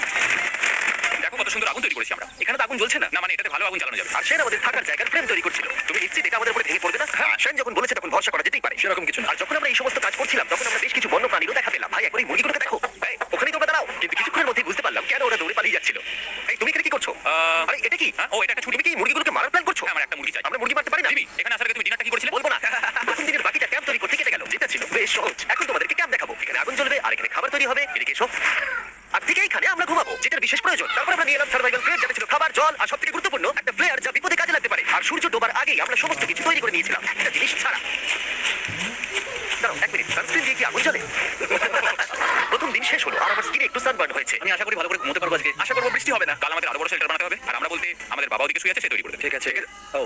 দেখো কত সুন্দর আগুন তৈরি করেছি আমরা। এখানে তো আগুন জ্বলছে না। না মানে এটাতে ভালো আগুন জ্বালানো যাবে। আর সেন আমাদের থাকার জায়গার ফ্রেম তৈরি করছিল। তুমি নিশ্চিত এটা আমাদের উপরে ভেঙে পড়বে না? হ্যাঁ, সেন যখন বলেছে তখন ভরসা করা যেতেই পারে। সেরকম কিছু না। আর যখন আমরা এই সমস্ত কাজ করছিলাম তখন আমরা বেশ কিছু বন্য প্রাণীরও দেখা পেলাম। ভাই, একবার এই মুরগিগুলোকে দেখো। এই, ওখানেই তোমরা দাঁড়াও। কিন্তু কিছুক্ষণের মধ্যেই বুঝতে পারলাম কেন ওরা দৌড়ে পালিয়ে যাচ্ছিল। এই, তুমি এখানে কি করছো? আরে এটা কি? ও, এটা একটা ছুটি। তুমি কি মুরগিগুলোকে মারার প্ল্যান করছো? হ্যাঁ, আমার একটা মুরগি চাই। আমরা মুরগি মারতে পারি না। জিমি, এখানে আসার আগে তুমি ডিনারটা কি করেছিলে? বলবো না। প্রথম দিনের বাকিটা ক্যাম্প তৈরি করতে কেটে গেল, যেটা ছিল বেশ সহজ। এখন তোমাদেরকে ক্যাম্প দেখাবো। এখানে আগুন জ্বলবে আর এখানে খাবার তৈরি হবে। এদিকে এসো। আর ঠিক এইখানে আমরা ঘুমাবো, যেটার বিশেষ প্রয়োজন। তারপর আমরা নিয়ে এলাম সার্ভাইভাল ক্রেট, যেটা ছিল খাবার, জল আর সবথেকে গুরুত্বপূর্ণ একটা ফ্লেয়ার, যা বিপদে কাজে লাগতে পারে। আর সূর্য ডোবার আগেই আমরা সমস্ত কিছু তৈরি করে নিয়েছিলাম, একটা জিনিস ছাড়া। দাঁড়াও, 1 মিনিট। সানস্ক্রিন দিয়ে কি আগুন জ্বলে? প্রথম দিন শেষ হলো আর আমার স্কিনে একটু সানবার্ন হয়েছে। আমি আশা করি ভালো করে ঘুমোতে পারবো আজকে। আশা করবো বৃষ্টি হবে না। কাল আমাদের আরো বড় শেল্টার বানাতে হবে। আর আমরা বলতে আমাদের বাবা ওদিকে শুয়ে আছে, সে তৈরি করে দেবে। ঠিক আছে। ও,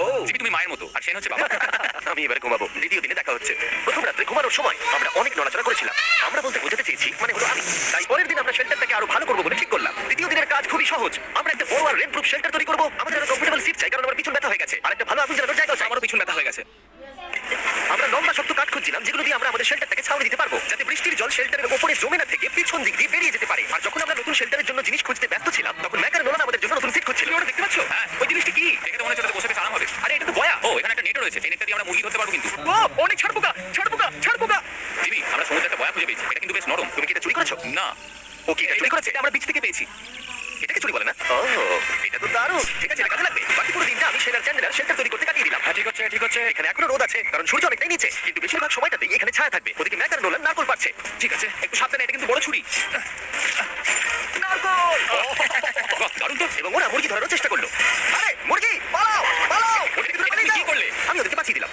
ও, জিমি, তুমি মায়ের মতো আর সেন হচ্ছে বাবা। আমি এবার ঘুমাবো। দ্বিতীয় দিনে দেখা হচ্ছে। প্রথম রাত্রে ঘুমানোর সময় আমরা অনেক নড়াচড়া করেছিলাম। আমরা বলতে বোঝাতে চেয়েছি, মানে হলো আমি। তাই পরের দিন আমরা শেল্টারটাকে আরো ভালো করবো বলে ঠিক করলাম। দ্বিতীয় দিনের কাজ খুবই সহজ। আমরা একটা বড় আর রেনপ্রুফ শেল্টার তৈরি করবো। আমাদের একটা কমফোর্টেবল সিট চাই, কারণ আমার পিছন ব্যথা হয়ে গেছে। আর একটা ভালো আগুন জ্বালানোর জায়গা চাই। আমারও পিছন ব্যথা হয়ে গেছে। আমরা লম্বা শক্ত কাঠ খুঁজছিলাম, যেগুলো দিয়ে আমরা আমাদের শেল্টারটাকে ছাউনি দিতে পারবো, যাতে বৃষ্টির জল শেল্টারের উপরে জমে না থেকে পিছন দিক দিয়ে বেরিয়ে যেতে পারে। আর যখন আমরা নতুন শেল্টারের জন্য জিনিস খুঁজতে ব্যস্ত ছিলাম, তখন ম্যাকার নোলান আমাদের জন্য নতুন সিট খুঁজছিল। তুমি ওটা দেখতে পাচ্ছ? হ্যাঁ, ওই জিনিসটা কি? দেখে তো মনে হচ্ছে ওটাতে বসে বেশ আরাম হবে। আরে এটা তো বয়া। ও, এখানে একটা নেটও রয়েছে। এই নেটটা দিয়ে আমরা মুরগি ধরতে পারবো কিন্তু। ও, অনেক ছাড়পোকা, ছাড়পোকা, ছাড়পোকা। জিমি, আমরা সমুদ্রে একটা বয়া খুঁজে পেয়েছি। এটা কিন্তু বেশ নরম। তুমি কি এটা চুরি করেছো? না, ও কি এটা চুরি করেছে? এটা আমরা বিচ থেকে পেয়েছি। এটাকে চুরি বলে না? ও, এটা তো দারুণ। ঠিক আছে, এটা কাজে লাগবে। বাকি পুরো দিনটা আমি সেনার চ্যান্ডেলার শেল্টার তৈরি করতে কাটিয়ে দিলাম। হ্যাঁ, ঠিক হচ্ছে, ঠিক হচ্ছে। এখানে এখনো রোদ আছে, কারণ সূর্য অনেকটাই নিচে, কিন্তু বেশিরভাগ সময়টাতেই এখানে ছায়া থাকবে। ওদিকে ম্যাকার নোলান নারকল পাচ্ছে। ঠিক আছে, একটু সাবধানে, এটা কিন্তু বড় ছুরি। নারকল! বাহ, দারুণ তো। এবং ওরা মুরগি ধরার চেষ্টা করলো। আরে মুরগি, পালাও, পালাও! ওদেরকে ধরে পালিয়ে কি যাও। করলে? আমি ওদেরকে বাঁচিয়ে দিলাম।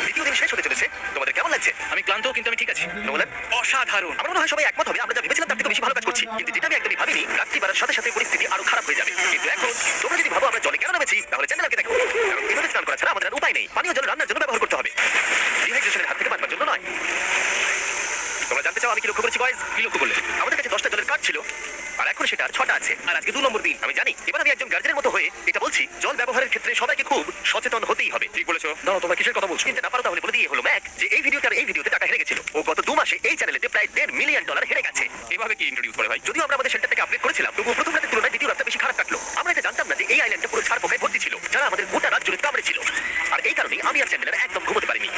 দ্বিতীয় দিন শেষ হতে চলেছে। তোমাদের কেমন লাগছে? আমি ক্লান্ত, কিন্তু আমি ঠিক আছি। নোলান? অসাধারণ। আমার মনে হয় সবাই একমত হবে, আমরা যা ভেবেছিলাম তার থেকে বেশি ভালো কাজ করছি। কিন্তু যেটা আমি একদমই ভাবিনি, রাত্রি বাড়ার সাথে সাথে পরিস্থিতি আরো খারাপ হয়ে যাবে। কিন্তু এখন তোমরা যদি ভাবো আমরা জলে কেন নেমেছি, তাহলে চ্যানেলকে দেখো। কারণ এভাবে স্নান করা ছাড়া আমাদের আর উপায় নেই। পানীয় জল রান্নার জন্য ব্যবহার করতে হবে, ডিহাইড্রেশনের হাত থেকে বাঁচবার জন্য নয়। তোমরা জানতে চাও আমি কি লক্ষ্য করেছি বয়েজ? কি লক্ষ্য করলে? আমাদের কাছে 10টা জলের কার্ড ছিল, আর এখন সেটা আর 6টা আছে। আর আজকে 2 নম্বর দিন। আমি জানি। এবার আমি একজন গার্জেনের মতো হয়ে এটা বলছি, জল ব্যবহারের ক্ষেত্রে সবাইকে খুব সচেতন হতেই হবে। ঠিক বলেছো। দাঁড়াও, তোমরা কিসের কথা বলছো? চিন্তা না পারো তাহলে বলে দিয়ে হলো ম্যাক, যে এই ভিডিওতে আর এই ভিডিওতে টাকা হেরে গেছিল। ও গত 2 মাসে এই চ্যানেলেতে প্রায় $1.5 মিলিয়ন হেরে গেছে। এভাবে কি ইন্ট্রোডিউস করে ভাই? যদিও আমরা আমাদের শেল্টারটাকে আপডেট করেছিলাম, তবুও প্রথম রাতের তুলনায় দ্বিতীয় রাতটা বেশি খারাপ কাটলো। আমরা এটা জানতাম না যে এই আইল্যান্ডটা পুরো ছাড় পোকায় ভর্তি ছিল, যারা আমাদের গোটা রাত জুড়ে কামড়েছিল। আর এই কারণেই আমি আর চ্যান্ডেলার একদম ঘুমোতে পারিনি।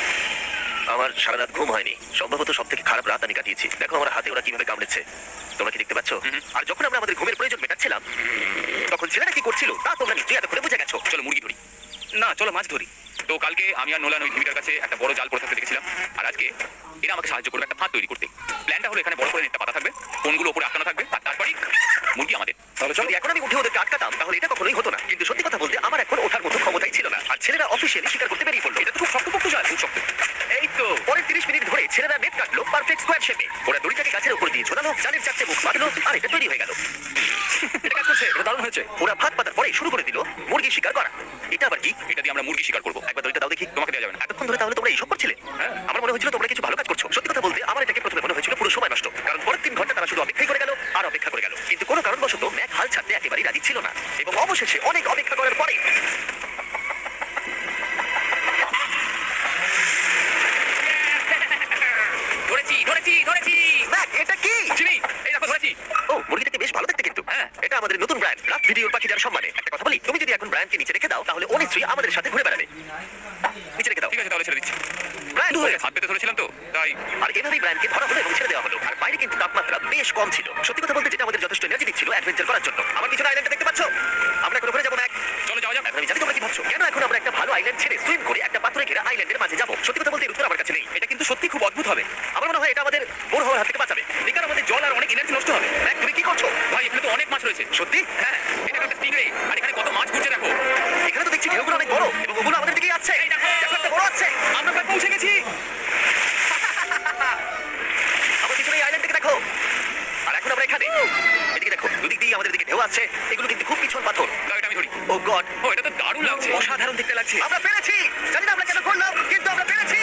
আমার সারা রাত ঘুম হয়নি, সম্ভবত সব থেকে খারাপ রাত আমি কাটিয়েছি। দেখো আমার হাতে ওরা কিভাবে কামড়েছে, তোমরা কি দেখতে পাচ্ছ? আর যখন আমরা আমাদের ঘুমের প্রয়োজন মেটাচ্ছিলাম, তখন ছেলেরা কি করছিল তা তোমরা নিশ্চয়ই এতক্ষণে বুঝে গেছো। চলো মুরগি ধরি। না, চলো মাছ ধরি। তো কালকে আমি আর নোলান ওই ভূমিটার কাছে একটা বড় জাল পড়ে থাকতে দেখেছিলাম, আর আজকে এরা আমাকে সাহায্য করবে একটা ফাঁদ তৈরি করতে। প্ল্যানটা হলো এখানে বড় করে একটা পাতা থাকবে, কোনগুলো উপরে আটকানো থাকবে, আর তারপরেই মুরগি আমাদের। তাহলে চলো। যদি এখন আমি উঠে ওদেরকে আটকাতাম তাহলে এটা কখনোই হতো না, কিন্তু সত্যি কথা বলতে আমার এখন ওঠার মতো ক্ষমতাই ছিল না। আর ছেলেরা অফিসিয়ালি স্বীকার করতে বেরিয়ে পড়লো। এটা তো খুব শক্তপোক্ত জাল, খুব শক্ত। এই তো পরের 30 মিনিট ধরে ছেলেরা নেট কাটলো পারফেক্ট স্কোয়ার শেপে। ওরা দড়িটাকে গাছের উপর দিয়ে ঝোলালো, জালের 4টে মুখ বাঁধলো, আর এটা তৈরি হয়ে গেল। এটা কাজ করছে, এটা দারুণ হয়েছে। ওরা ফাঁদ পাতার পরে শুরু করে দিল মুরগি শিকার করা। এটা আবার কি? এটা দিয়ে আমরা মুরগি শিকার করবো। একবার দড়িটা দাও দেখি। তোমাকে দেওয়া যাবে না। এতক্ষণ ধরে তাহলে তোমরা এইসব করছিলে? হ্যাঁ। আমার মনে হয়েছিল তোমরা কিছু ভালো কাজ করছো। সত্যি কথা বলতে আমার এটাকে প্রথমে মনে হয়েছিল পুরো সময় নষ্ট, কারণ পরের 3 ঘন্টা তারা শুধু অপেক্ষাই করে গেল আর অপেক্ষা করে গেল। কিন্তু কোনো কারণবশত ম্যাক হাল ছাড়তে একেবারেই রাজি ছিল না, এবং অবশেষে অনেক অপেক্ষা করার পরে ধরেছি ধরেছি ধরেছি। ম্যাক, এটা কি? চিনি, এই দেখো ধরেছি। ও, মুরগিটাকে বেশ ভালো দেখতে কিন্তু। হ্যাঁ। এটা আমাদের নতুন ব্র্যান্ড, লাভ ভিডিওর পাখিটার সম্মানে। একটা কথা বলি, তুমি যদি এখন ব্র্যান্ডকে নিচে রেখে দাও তাহলে ও নিশ্চয়ই আমাদের সাথে ঘুরে বেড়াবে। নিচে রেখে দাও। ঠিক আছে, তাহলে ছেড়ে দিচ্ছি। ব্র্যান্ড হয়ে গেছে। হাত পেতে ধরেছিলাম তো তাই। আর এভাবেই ব্র্যান্ডকে ধরা হলো এবং ছেড়ে দেওয়া হলো। আর বাইরে কিন্তু তাপমাত্রা বেশ কম ছিল। সত্যি কথা বলতে যেটা আমাদের যথেষ্ট এনার্জি দিচ্ছিল অ্যাডভেঞ্চার করার জন্য। আমার পিছনে আইল্যান্ডটা দেখতে পাচ্ছ? আমরা এখন ঘুরে যাবো ম্যাক। চলো যাওয়া যাক। এখন আমি জানি তোমরা কি ভাবছো, কেন এখন আমরা একটা ভালো আইল্যান্ড ছেড়ে সুইম করে একটা পাথরে ঘেরা আইল্যান্ডের মাঝে যাবো? সত্যি কথা বলতে এর উত্তর আমার কাছে নেই। এটা কিন্তু সত্যি খুব অদ্ভুত হবে। আমার মনে হয় এটা আমাদের বোর হওয়ার হাত থেকে বাঁচাবে। বেকার আমাদের জল আর অনেক এনার্জি নষ্ট হবে। ম্যাক, তুমি কি করছো? ভাই এখানে তো অনেক মাছ রয়েছে। সত্যি? হ্যাঁ, এটা একটা স্টিংরে, আর এখানে কত মাছ ঘুরছে দেখো। এখানে তো দেখছি ঢেউগুলো অনেক বড় এবং ওগুলো আমাদের দিকেই আসছে। এই দেখো। দেখো, একটা বড় আসছে। আমরা প্রায় পৌঁছে গেছি। আমার পিছনে এই আইল্যান্ডটাকে দেখো। আর এখন আমরা এখানে। এদিকে দেখো, দুদিক দিয়ে আমাদের দিকে ঢেউ আসছে। এগুলো কিন্তু খুব পিছল পাথর। দাও, এটা আমি ধরি। ও গড, ও, এটা তো দারুণ লাগছে। অসাধারণ দেখতে লাগছে। আমরা পেরেছি। জানি না আমরা কেন করলাম, কিন্তু আমরা পেরেছি।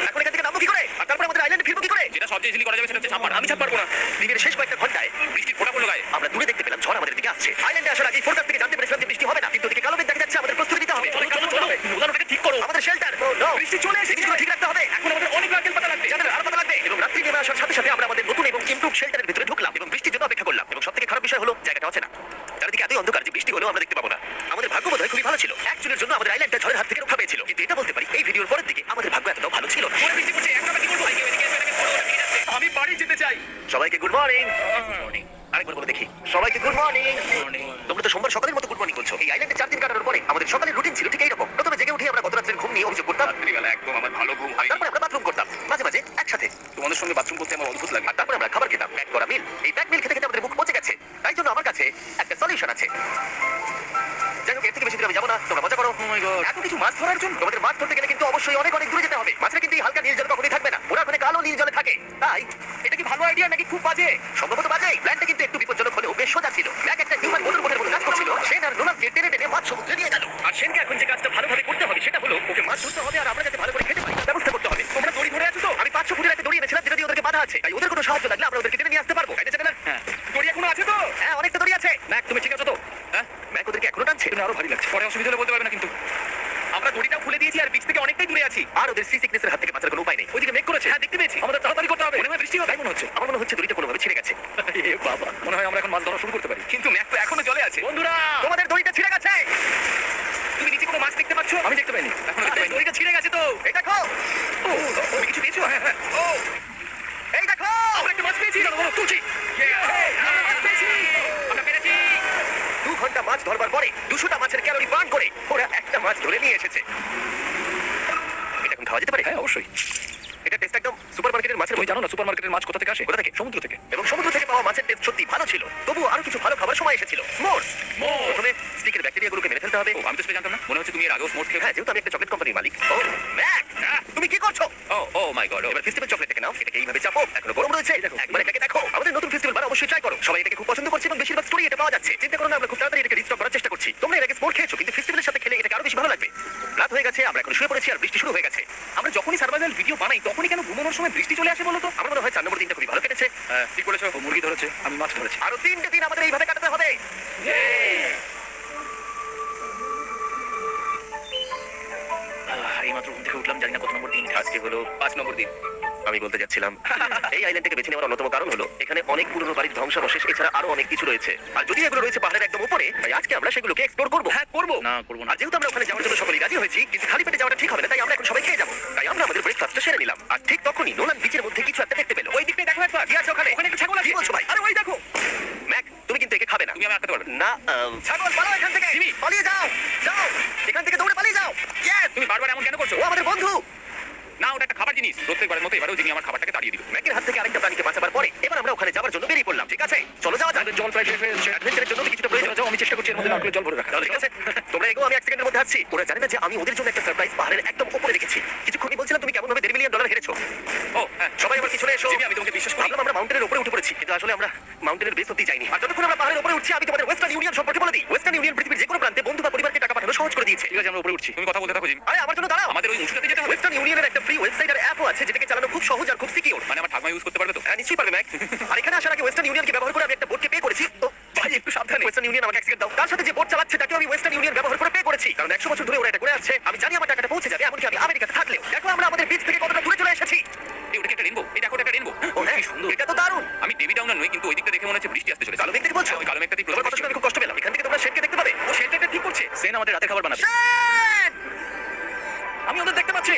এখন এখান থেকে নামবো কি করে? আর তারপরে আমাদের আইল্যান্ডে ফিরবো কি করে? যেটা সবচেয়ে ইজিলি করা যাবে সেটা হচ্ছে ছাপ মারা। আমি ছাপ পারবো না। দিনের শেষ কয়েকটা ঘন্টায় বৃষ্টির ফোঁটা পড়লো গায়ে। আমরা দূরে দেখতে পেলাম ঝড় আমাদের দিকে আসছে। আইল্যান্ডে আসার আগে ফোরকাস্ট থেকে জানতে পেরেছিলাম যে বৃষ্টি হবে না, কিন্তু ওদিকে কালো মেঘ দেখা যাচ্ছে। আমাদের প্রস্তুতি নিতে হবে। চলো, চলো, চলো। ওটাকে ঠিক করো। আমাদের শেল্টার। বৃষ্টি চলে এসেছে। জিনিসগুলো ঠিক রাখতে হবে। এখন আমাদের অনেক নারকেল পাতা লাগবে। জানেন, আরো পাতা লাগবে। এবং রাত্রি নেমে আসার সাথে সাথে আমরা আমাদের নতুন এবং ইমপ্রুভ শেল্টারের ভিতরে ঢুকলাম এবং বৃষ্টির জন্য অপেক্ষা করলাম। এবং সবথেকে খারাপ বিষয় হলো জায়গাটা আছে না। চারিদিকে এতই অন্ধকার যে বৃষ্টি হলেও আমরা দেখতে পাবো না। আমাদের ভাগ্য বোধহয় খুবই ভালো ছিল। একচুয়ালির জন্য আমাদের আইল্যান্ডটা ঝড়ের হাত থেকে রক্ষা পেয়েছিল। কিন্তু এটা বলতে পারি এই ভিডিওর পরের দিকে আমাদের ভাগ্য এতটাও ভালো ছিল না। পরে বৃষ্টি পড়ছে। এখন আমরা কি করবো? ভাই, কেউ এদিকে এসো, এটাকে ধরো, ওটা ভেঙে যাচ্ছে। আমি বাড়ি যেতে চাই। সবাইকে গুড মর্নিং। আরেকবার বলে দেখি, সবাইকে গুড মর্নিং। তোমরা তো সোমবার সকালের মতো গুড মর্নিং বলছো। এই আইল্যান্ডে 4 দিন কাটানোর পরে আমাদের সকালের রুটিন ছিল ঠিক এইরকম। প্রথমে জেগে উঠে আমরা গত রাতের ঘুম নিয়ে অভিযোগ করতাম। রাত্রিবেলা একদম আমার ভালো ঘুম হয়নি। তারপরে আমরা বাথরুম করতাম, মাঝে মাঝে একসাথে। তোমাদের সঙ্গে বাথরুম করতে আমার অদ্ভুত লাগে। আর তারপরে আমরা খাবার খেতাম, প্যাক করা মিল। এই প্যাক মিল খেতে খেতে আমাদের মুখ পচে গেছে। তাই জন্য আমার কাছে একটা সলিউশন আছে। যাই হোক, এর থেকে বেশি দূরে আমি যাবো না, তোমরা মজা করো। Oh my God! এত কিছু মাছ ধরার জন্য তোমাদের মাছ ধরতে গেলে কিন্তু অবশ্যই অনেক অনেক দূরে যেতে হবে। মাছেরা কিন্তু এই হালকা নীল জল কখনোই থাকবে না, ওরা ওখানে কালো নীল জলে থাকে। তাই এটা কি ভালো আইডিয়া নাকি খুব বাজে? সম্ভবত বাজে। প্ল্যানটা কিন্তু একটু বিপজ্জনক হলেও বেশ সোজা ছিল। ম্যাক একটা হিউম্যান মোটর বোটের মতো কাজ করছিল। সেন আর নোলানকে টেনে টেনে মাছ সমুদ্রে নিয়ে গেল। আর সেনকে এখন যে কাজটা ভালোভাবে করতে হবে সেটা হলো ওকে মাছ ধরতে হবে আর আমরা যাতে ভালো করে খেতে পারি তার ব্যবস্থা করতে হবে। তোমরা দড়ি ধরে আছো তো? আমি 500 ফুটের একটা দড়ি এনেছিলাম যেটা দিয়ে ওদেরকে বাধা আছে। তাই ওদের কোনো সাহায্য লাগলে আমরা ওদেরকে টেনে নিয়ে আসতে পারবো। তাই না চ্যানেলার? হ্যাঁ। দড়ি এখনো আছে তো? হ্যাঁ, অনেকটা দড়ি আছে। ম্যাক, তুমি ঠিক আছো তো? হ্যাঁ। ম্যাক ওদেরকে এখনো টানছে। শুনে আরো ভারী লাগছে। পরে অসুবিধা হলে বলতে পারবে না কিন্তু। আমরা দড়িটাও খুলে দিয়েছি আর বিচ থেকে অনেকটাই দূরে আছি। আর ওদের সি সিকনেসের হাত থেকে বাঁচার কোনো উপায় নেই। ওইদিকে মেঘ করেছে। হ্যাঁ, দেখতে পেয়েছি। আমাদের তাড়াতাড়ি করতে হবে। মনে হয় বৃষ্টি হবে। তাই মনে হচ্ছে। আমার মনে হচ্ছে দড়িটা কোনোভাবে ছিঁড়ে গেছে। এ বাবা, মনে হয় আমরা এখন মাছ ধরা শুরু করতে পারি। কিন্তু ম্যাক তো এখনো জলে আছে। বন্ধুরা, তোমাদের দড়িটা ছিঁড়ে গেছে। তুমি নিচে কোনো মাছ দেখতে পাচ্ছ? আমি দেখতে পাইনি। এখনো দেখতে পাইনি। দড়িটা ছিঁড়ে গেছে তো। এই দেখো, ও, তুমি কিছু পেয়েছো? হ্যাঁ, হ্যাঁ। ও, এই দেখো। আমরা একটা মাছ পেয়েছি। বলো, তুলছি। আমরা মাছ পেয়েছি। আমরা পেরেছি। 2 ঘন্টা মাছ ধরবার পরে 200টা মাছের ক্যালোরি বার্ন করে ওরা একটা মাছ ধরে নিয়ে এসেছে। এটা এখন খাওয়া যেতে পারে? হ্যাঁ, অবশ্যই। এটা টেস্ট একদম সুপারমার্কেটের মাছের তুমি মতো। জানো না সুপারমার্কেটের মাছ কোথা থেকে আসে? কোথা থেকে? সমুদ্র থেকে। এবং সমুদ্র থেকে পাওয়া মাছের টেস্ট সত্যি ভালো ছিল। তবুও আরো কিছু ভালো খাবার সময় এসেছিল। স্মোর্স। প্রথমে স্টিকের ব্যাকটেরিয়াগুলোকে মেরে ফেলতে হবে। ও, আমি তো সেটা জানতাম না। মনে হচ্ছে তুমি এর আগেও স্মোর্স খেয়ে। হ্যাঁ, যেহেতু আমি একটা চকলেট কোম্পানির মালিক। ও ম্যাক, তুমি কি করছো? ও, ও মাই গড। এবার ফেস্টিভ্যাল চকলেটটাকে নাও, এটাকে এইভাবে চাপো। এখনো গরম রয়েছে। একবার এটাকে দেখো। আমাদের নতুন ফেস্টিভ্যাল বার অবশ্যই ট্রাই করো। সবাই এটাকে খুব পছন্দ করছে এবং বেশিরভাগ স্টোরি এটা পাওয়া যাচ্ছে। চিন্তা করো না, আমরা খুব তাড়াতাড়ি এটাকে রিস্টক করার চেষ্টা করছি। তোমরা এর আগে স্পোর্ট খেয়েছো, কিন্তু ফেস্টিভ্যালের সাথে খেলে এটাকে আরো বেশি ভালো লাগবে। রাত হয়ে গেছে, আমরা এখন শুয়ে পড়েছি আর বৃষ্টি শুরু হয়ে গেছে। আমরা যখনই সার্ভাইভাল ভিডিও বানাই তখনই কেন ঘুমানোর সময় বৃষ্টি চলে আসে বলো তো? আমার মনে হয় 4 নম্বর দিনটা খুবই ভালো কেটেছে। হ্যাঁ, ঠিক বলেছো। ও মুরগি ধরেছে, আমি মাছ ধরেছি। আরো 3টে দিন আমাদের এইভাবে কাটাতে হবে। এইমাত্র ঘুম থেকে উঠলাম, জানি না কত নম্বর দিন। আজকে হলো 5 নম্বর দিন। আমি বলতে যাচ্ছিলাম এই আইল্যান্ডটাকে বেছে নেওয়ার অন্যতম কারণ হলো এখানে অনেক পুরনো বাড়ির ধ্বংসাবশেষ এছাড়া আরো অনেক কিছু রয়েছে আর যদি এগুলো রয়েছে পাহাড়ের একদম উপরে তাই আজকে আমরা সেগুলোকে এক্সপ্লোর করবো। হ্যাঁ করবো। না করবো না। আর যেহেতু আমরা ওখানে যাওয়ার জন্য সকলেই রাজি হয়েছি কিন্তু খালি পেটে যাওয়াটা ঠিক হবে না তাই আমরা এখন সবাই খেয়ে যাবো। তাই আমরা আমাদের ব্রেকফাস্টটা সেরে নিলাম আর ঠিক তখনই নোলান বিচের মধ্যে কিছু একটা দেখতে পেলো। ওই দিকটাই দেখো একবার। কি আছে ওখানে? ওখানে একটা ছাগল আছে। কি বলছো ভাই? আরে ওই দেখো। ম্যাক তুমি কিন্তু একে খাবে না। তুমি আমায় আটকাতে পারবে না। না ছাগল পালাও এখান থেকে। জিমি। পালিয়ে যাও যাও এখান থেকে দৌড়ে পালিয়ে যাও। ইয়েস তুমি বারবার এমন কেন করছো? ও আমাদের বন্ধু। না ওটা একটা খাবার জিনিস। প্রত্যেকবারের মতো এবারেও জিমি আমার খাবারটাকে তাড়িয়ে দিল। ম্যাকের হাত থেকে আরেকটা প্রাণীকে বাঁচাবার পরে এবার আমরা ওখানে যাওয়ার জন্য বেরিয়ে পড়লাম। ঠিক আছে চলো যাওয়া যাক। আমাদের জল প্রায় শেষ হয়ে এসেছে। অ্যাডভেঞ্চারের জন্য তো কিছুটা প্রয়োজন। যাও, আমি চেষ্টা করছি এর মধ্যে নারকেলের জল ভরে রাখা। ঠিক আছে তোমরা এগো আমি 1 সেকেন্ডের মধ্যে আসছি। ওরা জানে না যে আমি ওদের জন্য একটা সারপ্রাইজ পাহাড়ের একদম উপরে রেখেছি। কিছুক্ষণই বলছিলাম তুমি কেমন ভাবে $1.5 মিলিয়ন হেরেছো। ও হ্যাঁ। সবাই আবার পিছনে এসো। জিমি আমি তোমাকে বিশ্বাস করি। ভাবলাম আমরা মাউন্টেনের উপরে উঠে পড়েছি কিন্তু আসলে আমরা মাউন্টেনের বেস অব্দি যাইনি। আর যতক্ষণ আমরা পাহাড়ের উপরে উঠছি আমি তোমাদের ওয়েস্টার্ন ইউনিয়ন সম্পর্কে বলে দিই। ওয়েস্টার্ন ইউনিয়ন পৃথিবীর যে কোনো প্রান্তে বন্ধু বা পরিবারকে টাকা পাঠানো সহজ করে দিয়েছে। ঠিক আছে আমরা উপরে উঠছি। তুমি কথা বলতে থাকো জিমি। আরে আমার জন্য দাঁড়াও। আমাদের ওই অংশটাতে যেতে হবে। ওয়েস্টার্ন ইউনিয়নের একটা ফ্রি ওয়েবসাইট আর অ্যাপও আছে যেটাকে চালানো খুব সহজ আর খুব সিকিউর। মানে আমার ঠাকুমা ইউজ করতে পারবে তো? হ্যাঁ নিশ্চয়ই পারবে ম্যাক। আর এখানে আসার আগে ওয়েস্টার্ন ইউনিয়নকে ব্যবহার করে আমি একটা বোটকে পে করেছি। ও ভাই একটু সাবধানে। ওয়েস্টার্ন ইউনিয়ন আমাকে 1 সেকেন্ড দাও। তার সাথে যে বোট চালাচ্ছে তাকে আমি ওয়েস্টার্ন ইউনিয়ন ব্যবহার করে পে করেছি কারণ 100 বছর ধরে ওরা এটা করে আসছে। আমি জানি আমার টাকাটা পৌঁছে যাবে এমনকি আমি আমেরিকাতে থাকলেও। দেখো আমরা আমাদের বিচ থেকে কতটা দূরে চলে এসেছি। এই ওটা কি একটা রেনবো? এই দেখো ওটা একটা রেনবো। ও হ্যাঁ কি সুন্দর। এটা তো দারুণ। আমি ডেভি ডাউনার নই কিন্তু ওই দিকটা দেখে মনে হচ্ছে বৃষ্টি আসতে চলেছে। কালো মেঘ দেখতে বলছো? হ্যাঁ, ওই কালো মেঘটাতেই তোমার কথা শুনে আমি খুব কষ্ট পেলাম। এখান থেকে তোমরা শেডকে দেখতে পাবে। ও সেটা ঠিক করছে। সেন আমাদের রাতে খাবার বানাবে। শেড! আমি ওদের দেখতে পাচ্ছি।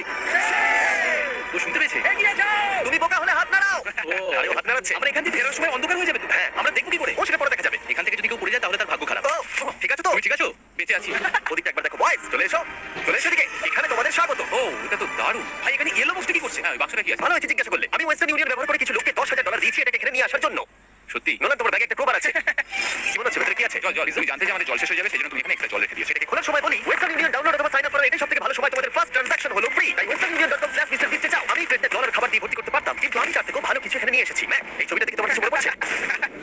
ও শুনতে পেয়েছে? এগিয়ে যাও। তুমি বোকা হলে হাত নাড়াও। ও আরে ও হাত নাড়াচ্ছে। আমরা এখান থেকে ফেরার সময় অন্ধকার হয়ে যাবে তো। হ্যাঁ আমরা দেখবো কি করে? ও সেটা পরে দেখা যাবে। এখান থেকে যদি কেউ পড়ে যায় তাহলে তার ভাগ্য খারাপ। ও ঠিক আছে তো? তুমি ঠিক আছো? বেঁচে আছি। ওদিকটা একবার দেখো বয়েজ। চলে এসো চলে এসো এদিকে। এখানে তোমাদের স্বাগত। ও এটা তো দারুণ। ভাই এখানে ইয়েলো বক্সটা কি করছে? হ্যাঁ ওই বাক্সটা কি আছে? ভালো হয়েছে জিজ্ঞাসা করলে। আমি ওয়েস্টার্ন ইউনিয়ন ব্যবহার করে কিছু লোককে $10,000 দিয়েছি এটাকে এখানে নিয়ে আসার জন্য। সত্যি? নোলান তোমার ব্যাগে একটা ক্রোবার আছে। কি মনে হচ্ছে ভেতরে কি আছে? জল জল। তুমি জানতে যে আমাদের জল শেষ হয়ে যাবে সেজন্য তুমি এখানে এক্সট্রা জল রেখে দিয়েছো। সেটাকে খোলার সময় বলি ওয়েস্টার্ন ইউনিয়ন ডাউনলোড অথবা সাইন আপ করার এটাই সবথেকে ভালো সময়। তোমাদের ফার্স্ট ট্রানজাকশন হলো ফ্রি। তাই westernunion.com/mrbeast চাও। আমি ট্রেনটা ডলার খাবার দিয়ে ভর্তি করতে পারতাম কিন্তু আমি তার থেকেও ভালো কিছু এখানে নিয়ে এসেছি। ম্যাক এই ছবিটা দেখে তোমার কিছু মনে পড়ছে?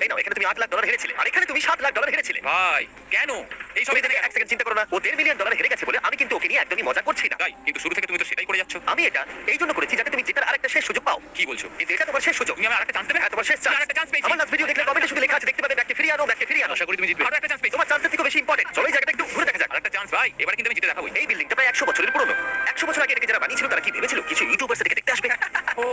এই নাও এখানে তুমি $8 লাখ হেরেছিলে আর এখানে তুমি $7 লাখ হেরেছিলে। ভাই কেন? এই তুমি সবই এদিকে 1 সেকেন্ড চিন্তা করো না। ও $1.5 মিলিয়ন হেরে গেছে বলে আমি কিন্তু ওকে নিয়ে একদমই মজা করছি না। তাই কিন্তু শুরু থেকে তুমি তো সেটাই করে যাচ্ছ। আমি এটা এই জন্য করেছি যাতে তুমি জেতার আরেকটা শেষ সুযোগ পাও। কি বলছো? কিন্তু এটা তোমার শেষ সুযোগ। তুমি আমার আরেকটা চান্স দেবে? হ্যাঁ তোমার শেষ আমি চান্স। আরেকটা চান্স পেয়েছি। আমার লাস্ট ভিডিও দেখলে কমেন্টে শুধু লেখা আছে দেখতে পাবে ব্যাককে ফিরিয়ে আনো ব্যাককে ফিরিয়ে আনো। আশা করি তুমি জিতবে। আরো একটা চান্স পেয়েছি। তোমার চান্সের থেকেও বেশি ইম্পর্টেন্ট। চলো এই জায়গাটা একটু ঘুরে দেখা যাক। আরেকটা চান্স ভাই। এবার কিন্তু আমি জিতে দেখাবো। এই বিল্ডিংটা প্রায় 100 বছরের পুরনো। 100 বছর আগে এটাকে যারা বানিয়েছিল তারা কি ভেবেছিল কিছু ইউটিউবার্স এটাকে দেখতে আসবে? ও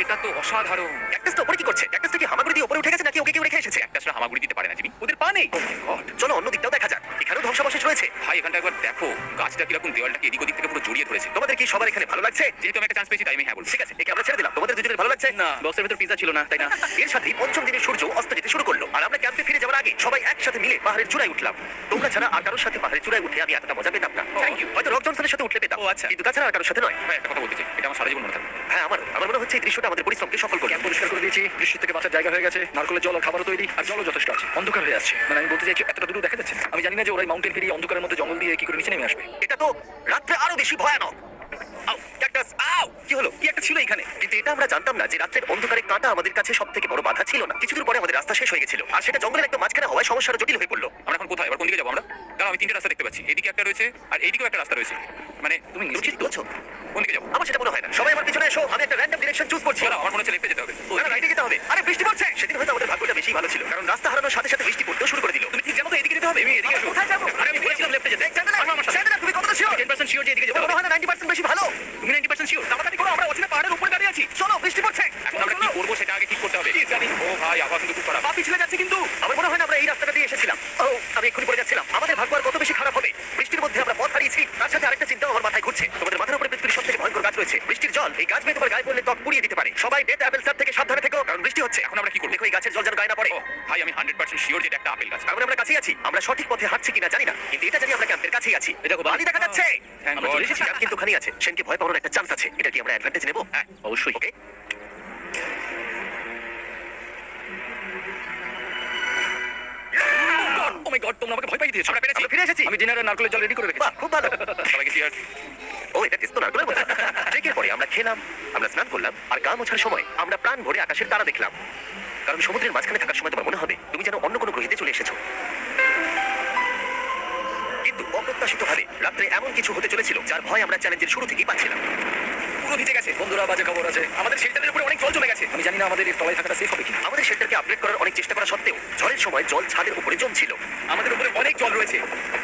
এটা তো অসাধারণ। ক্যাকটাসটা উপরে কি করছে? ক্যাকটাসটা কি হামাগুড়ি দিয়ে উপরে উঠে গেছে নাকি ওকে কেউ রেখে এসেছে? একটা আসলে হামাগুড়ি দিতে পারে না জিমি। ওদের পা নেই। ও মাই গড। চলো অন্য দিকটাও দেখা যাক। এখানেও ধ্বংসাবশেষ রয়েছে। ভাই এখানটা একবার দেখো গাছটা কিরকম দেওয়ালটাকে এদিক ওদিক থেকে পুরো জড়িয়ে ধরেছে। তোমাদের কি সবার এখানে ভালো লাগছে? যেহেতু আমি একটা চান্স পেয়েছি তাই আমি হ্যাঁ বলছি। ঠিক আছে একে আমরা ছেড়ে দিলাম। তোমাদের দুজনের ভালো লাগছে? না, বক্সের ভেতর পিজা ছিল না, তাই না? এর সাথেই পঞ্চম দিনের সূর্য অস্ত যেতে শুরু করলো আর আমরা ক্যাম্পে ফিরে যাওয়ার আগে সবাই একসাথে মিলে পাহাড়ের চূড়ায় উঠলাম। তোমরা ছাড়া আর কারোর সাথে পাহাড়ের চূড়ায় উঠে আমি এতটা মজা পেতাম না। Thank you. হয়তো রক জনসনের সাথে উঠলে পেতাম। ও, আচ্ছা। কিন্তু তাছাড়া আর কারোর সাথে নয়। ভাই একটা কথা বলতে চাই। এটা আমার সারা জীবন মনে থাকবে। হ্যাঁ আমার মনে হচ্ছে এই দৃশ্যটা আমাদের পরিশ্রমকে সফল করবে। ক্যাম্প পরিষ্কার করে দিয়েছি, বৃষ্টি থেকে বাঁচার জায়গা হয়ে গেছে, নারকেলের জল আর খাবারও তৈরি, আর জলও যথেষ্ট আছে। অন্ধকার হয়ে আসছে, মানে আমি বলতে চাইছি এতটা দূর দেখা যাচ্ছে না। আমি জানি না যে ওরা মাউন্টেন পেরিয়ে অন্ধকারের মধ্যে জঙ্গল দিয়ে কি করে নিচে নেমে আসবে। এটা তো রাত্রে আরো বেশি ভয়ানক। আউ ক্যাকটাস আউ কি হলো? কি একটা ছিল এখানে। কিন্তু এটা আমরা জানতাম না যে রাতের অন্ধকারে কাঁটা আমাদের কাছে সবথেকে বড় বাধা ছিল না। কিছুদূর পরে আমাদের রাস্তা শেষ হয়ে গেছিল আর সেটা জঙ্গলের একদম মাঝখানে হওয়ায় সমস্যাটা জটিল হয়ে পড়লো। আমরা এখন কোথায়? এবার কোন দিকে যাবো আমরা? দাঁড়াও আমি তিনটে রাস্তা দেখতে পাচ্ছি। এদিকে একটা রয়েছে আর এইদিকেও একটা রাস্তা রয়েছে। মানে তুমি তুমি ঠিক নিশ্চিত তো? বলছো? কোন দিকে যাবো? আমার সেটা মনে হয় না। সবাই আমার পিছনে এসো। আমি একটা র্যান্ডম ডিরেকশন চুজ করছি। চলো আমার মনে হচ্ছে লেফটে যেতে হবে। না রাইটে যেতে হবে। আরে বৃষ্টি পড়ছে। সেদিন হয়তো আমাদের ভাগ্যটা বেশি ভালো ছিল কারণ রাস্তা হারানোর সাথে সাথে বৃষ্টি পড়তেও শুরু করে দিল। তুমি ঠিক জানো তো এদিকে যেতে হবে? আমি এদিকে আসবো। কোথায় যাবো? আরে আমি বলেছিলাম লেফটে যেতে। আমার সাথে তুমি কতটা শিওর? 10% শিওর যে এদিকে যেতে মনে হবে। হয় না 90% বেশি ভালো। তুমি 90% শিওর? তাড়াতাড়ি করো, আমরা অচেনা পাহাড়ের উপরে দাঁড়িয়ে আছি। চলো বৃষ্টি পড়ছে। এখন আমরা কি করবো সেটা আগে ঠিক করতে হবে। জানি ও ভাই আবার কিন্তু খুব খারাপ। পা পিছলে যাচ্ছে কিন্তু আমার মনে হয় না আমরা এই রাস্তাটা দিয়ে এসেছিলাম। ও আমি এক্ষুনি পড়ে যাচ্ছিলাম। আমাদের ভাগ্য আর কত বেশি খারাপ হবে। বৃষ্টির মধ্যে আমরা পথ হারিয়েছি। তার সাথে আরেকটা চিন্তাও আমার মাথায় ঘুরছে। তোমাদের মাথার উপরে পৃথিবীর সবথেকে ভয়ঙ্কর গাছ রয়েছে। বৃষ্টির জল এই গাছ বেয়ে তোমার গায়ে পড়লে ত্বক পুড়িয়ে দিতে পারে। সবাই ডেথ অ্যাপেল সার থেকে সাবধানে থেকো কারণ বৃষ্টি হচ্ছে। এখন আমরা কি করবো? দেখো এই গাছের জল যেন গায়ে না পড়ে। ও ভাই আমি 100% শিওর যে এটা একটা আপেল গাছ। তার মানে আমরা কাছেই আছি। আমরা সঠিক পথে হাঁটছি কিনা জানি না কিন্তু এটা জানি আমরা ক্যাম্পের কাছেই আছি। এই দেখো, বালি দেখা যাচ্ছে। Thank আমরা God. চলে এসেছি। ক্যাম্প কিন্তু ওখানেই আছে। সেনকে ভয় পাওয়ার একটা চান্স আছে। এটা কি আমরা অ্যাডভান্টেজ নেব? হ্যাঁ অবশ্যই। ওকে ও মাই গড, তোমরা আমাকে ভয় পাইয়ে দিয়েছো। আমরা পেরেছি। আমরা ফিরে এসেছি। আমি ডিনারে নারকেলের জল রেডি করে রেখেছি। বাহ খুব ভালো। সবাইকে চিয়ার্স। ও এটা টেস্ট তো নারকেলের মতো। ট্রেকের পরে আমরা খেলাম, আমরা স্নান করলাম আর গা মোছার সময় আমরা প্রাণ ভরে আকাশের তারা দেখলাম। কারণ সমুদ্রের মাঝখানে থাকার সময় তোমার মনে হবে তুমি যেন অন্য কোনো গ্রহেতে চলে এসেছো। কিন্তু অপ্রত্যাশিতভাবে রাত্রে এমন কিছু হতে চলেছিল যার ভয় আমরা চ্যালেঞ্জের শুরু থেকেই পাচ্ছিলাম। পুরো ভিজে গেছে। বন্ধুরা, বাজে খবর আছে। আমাদের শেল্টারের উপরে অনেক জল জমে গেছে। আমি জানি না আমাদের এর তলায় থাকাটা সেফ হবে কিনা। আমাদের শেল্টারকে আপডেট করার অনেক চেষ্টা করা সত্ত্বেও ঝড়ের সময় জল ছাদের উপরে জমছিল। আমাদের উপরে অনেক জল রয়েছে।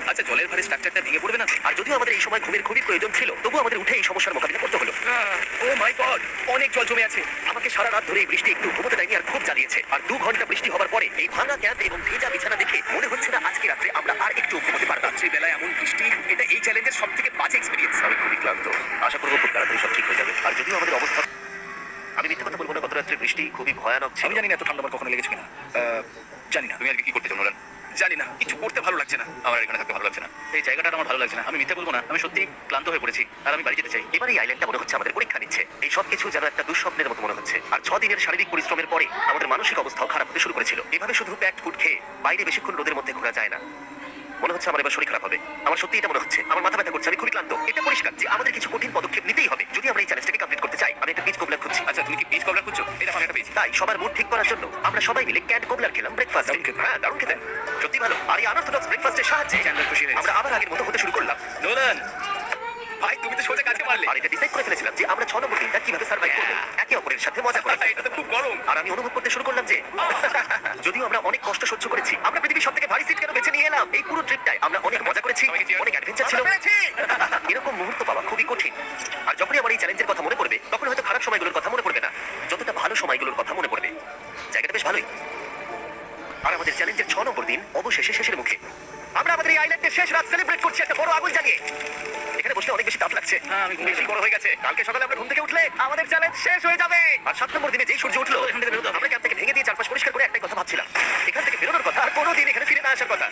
আচ্ছা জলের ভারে স্ট্রাকচারটা ভেঙে পড়বে না? আর যদিও আমাদের এই সময় ঘুমের খুবই প্রয়োজন ছিল তবুও আমাদের উঠে এই সমস্যার মোকাবিলা করতে হলো। ও মাই গড, অনেক জল জমে আছে। আমাকে সারা রাত ধরে এই বৃষ্টি একটু ঘুমোতে দেয়নি আর খুব জ্বালিয়েছে। আর 2 ঘন্টা বৃষ্টি হবার পরে এই ভাঙা ক্যাম্প এবং ভেজা বিছানা দেখে মনে হচ্ছে না আজকে রাত্রে আমরা আর একটু ঘুমোতে পারবো। রাত্রিবেলায় এমন বৃষ্টি, এটা এই চ্যালেঞ্জের সব থেকে বাজে এক্সপিরিয়েন্স। আমি খুবই ক্লান্ত, আশা করবো খুব তাড়াতাড়ি সব ঠিক হয়ে যাবে। আর যদিও আমাদের অবস্থা, আমি মিথ্যে কথা বলবো না, গত রাত্রে বৃষ্টি খুবই ভয়ানক ছিল। আমি জানি না এত ঠান্ডা আমার কখনো লেগেছে কিনা। জানি না। তুমি আজকে কি করতে চাও নোলান? জানি না, কিছু করতে ভালো লাগছে না। আমার এখানে থাকতে ভালো লাগছে না। এই জায়গাটা আমার ভালো লাগছে না। আমি মিথ্যে বলবো না, আমি সত্যি ক্লান্ত হয়ে পড়েছি আর আমি বাড়ি যেতে চাই। এবার এই আইল্যান্ডটা মনে হচ্ছে আমাদের পরীক্ষা নিচ্ছে। এই সব কিছু যেন একটা দুঃস্বপ্নের মতো মনে হচ্ছে। আর 6 দিনের শারীরিক পরিশ্রমের পরে আমাদের মানসিক অবস্থাও খারাপ হতে শুরু করেছিল। এভাবে শুধু প্যাকড ফুড খেয়ে বাইরে বেশিক্ষণ রোদের মধ্যে ঘোরা যায় না। মনে হচ্ছে আমার এবার শরীর খারাপ হবে। আমার সত্যি এটা মনে হচ্ছে। আমার মাথা ব্যথা করছে, আমি খুবই ক্লান্ত। এটা পরিষ্কার যে আমাদের কিছু কঠিন পদক্ষেপ নিতেই হবে যদি আমরা এই চ্যালেঞ্জটাকে কমপ্লিট করতে চাই। আমি একটা পিচ কোবলার খুঁজছি। আচ্ছা, তুমি কি পিচ কবলা খুঁজছো? এটা আমি একটা পেয়েছি। তাই সবার মুড ঠিক করার জন্য আমরা সবাই মিলে ক্যান্ড কোবলার খেলাম ব্রেকফাস্ট। দারুণ খেতে। হ্যাঁ, দারুণ খেতে, সত্যি ভালো। আর এই আনঅর্থোডক্স ব্রেকফাস্টের সাহায্যে চ্যান্ডলার খুশি হয়েছে। আমরা আবার আগের মতো হতে শুরু করলাম। নোলান ভাই, তুমি তো সোজা কাছে মারলে। আর এটা ডিসাইড করে ফেলেছিলাম যে আমরা 6 নম্বর দিনটা কিভাবে সার্ভাইভ করব, একে অপরের সাথে মজা করে। এটা তো খুব গরম। আর আমি অনুভব করতে শুরু করলাম যে যদিও আমরা অনেক কষ্ট সহ্য করেছি, আমরা পৃথিবীর সবথেকে ভারী সিট কেন বেছে নিয়ে এলাম। এই পুরো ট্রিপটাই আমরা অনেক মজা করেছি, অনেক অ্যাডভেঞ্চার ছিল। এরকম মুহূর্ত পাওয়া খুবই কঠিন। আর যখনই আমার এই চ্যালেঞ্জের কথা মনে পড়বে, তখন হয়তো খারাপ সময়গুলোর কথা মনে পড়বে না, যতটা ভালো সময়গুলোর কথা মনে পড়বে। জায়গাটা বেশ ভালোই। আর আমাদের চ্যালেঞ্জের 6 নম্বর দিন অবশেষে শেষের মুখে। আমরা আমাদের এই আইল্যান্ডের শেষ রাত সেলিব্রেট করছি একটা বড় আগুন জ্বালিয়ে। এখানে বসে অনেক বেশি তাপ লাগছে। হ্যাঁ, আমি বেশি বড় হয়ে গেছে। কালকে সকালে আমরা ঘুম থেকে উঠলে আমাদের চ্যালেঞ্জ শেষ হয়ে যাবে। আর 7 নম্বর দিনে যেই সূর্য উঠলো, এখান থেকে বেরোতে হবে। আমরা ক্যাম্প থেকে ভেঙে দিয়ে চারপাশ পরিষ্কার করে একটাই কথা ভাবছিলাম, এখান থেকে বেরোনোর কথা আর কোনোদিন এখানে ফিরে না আসার কথা।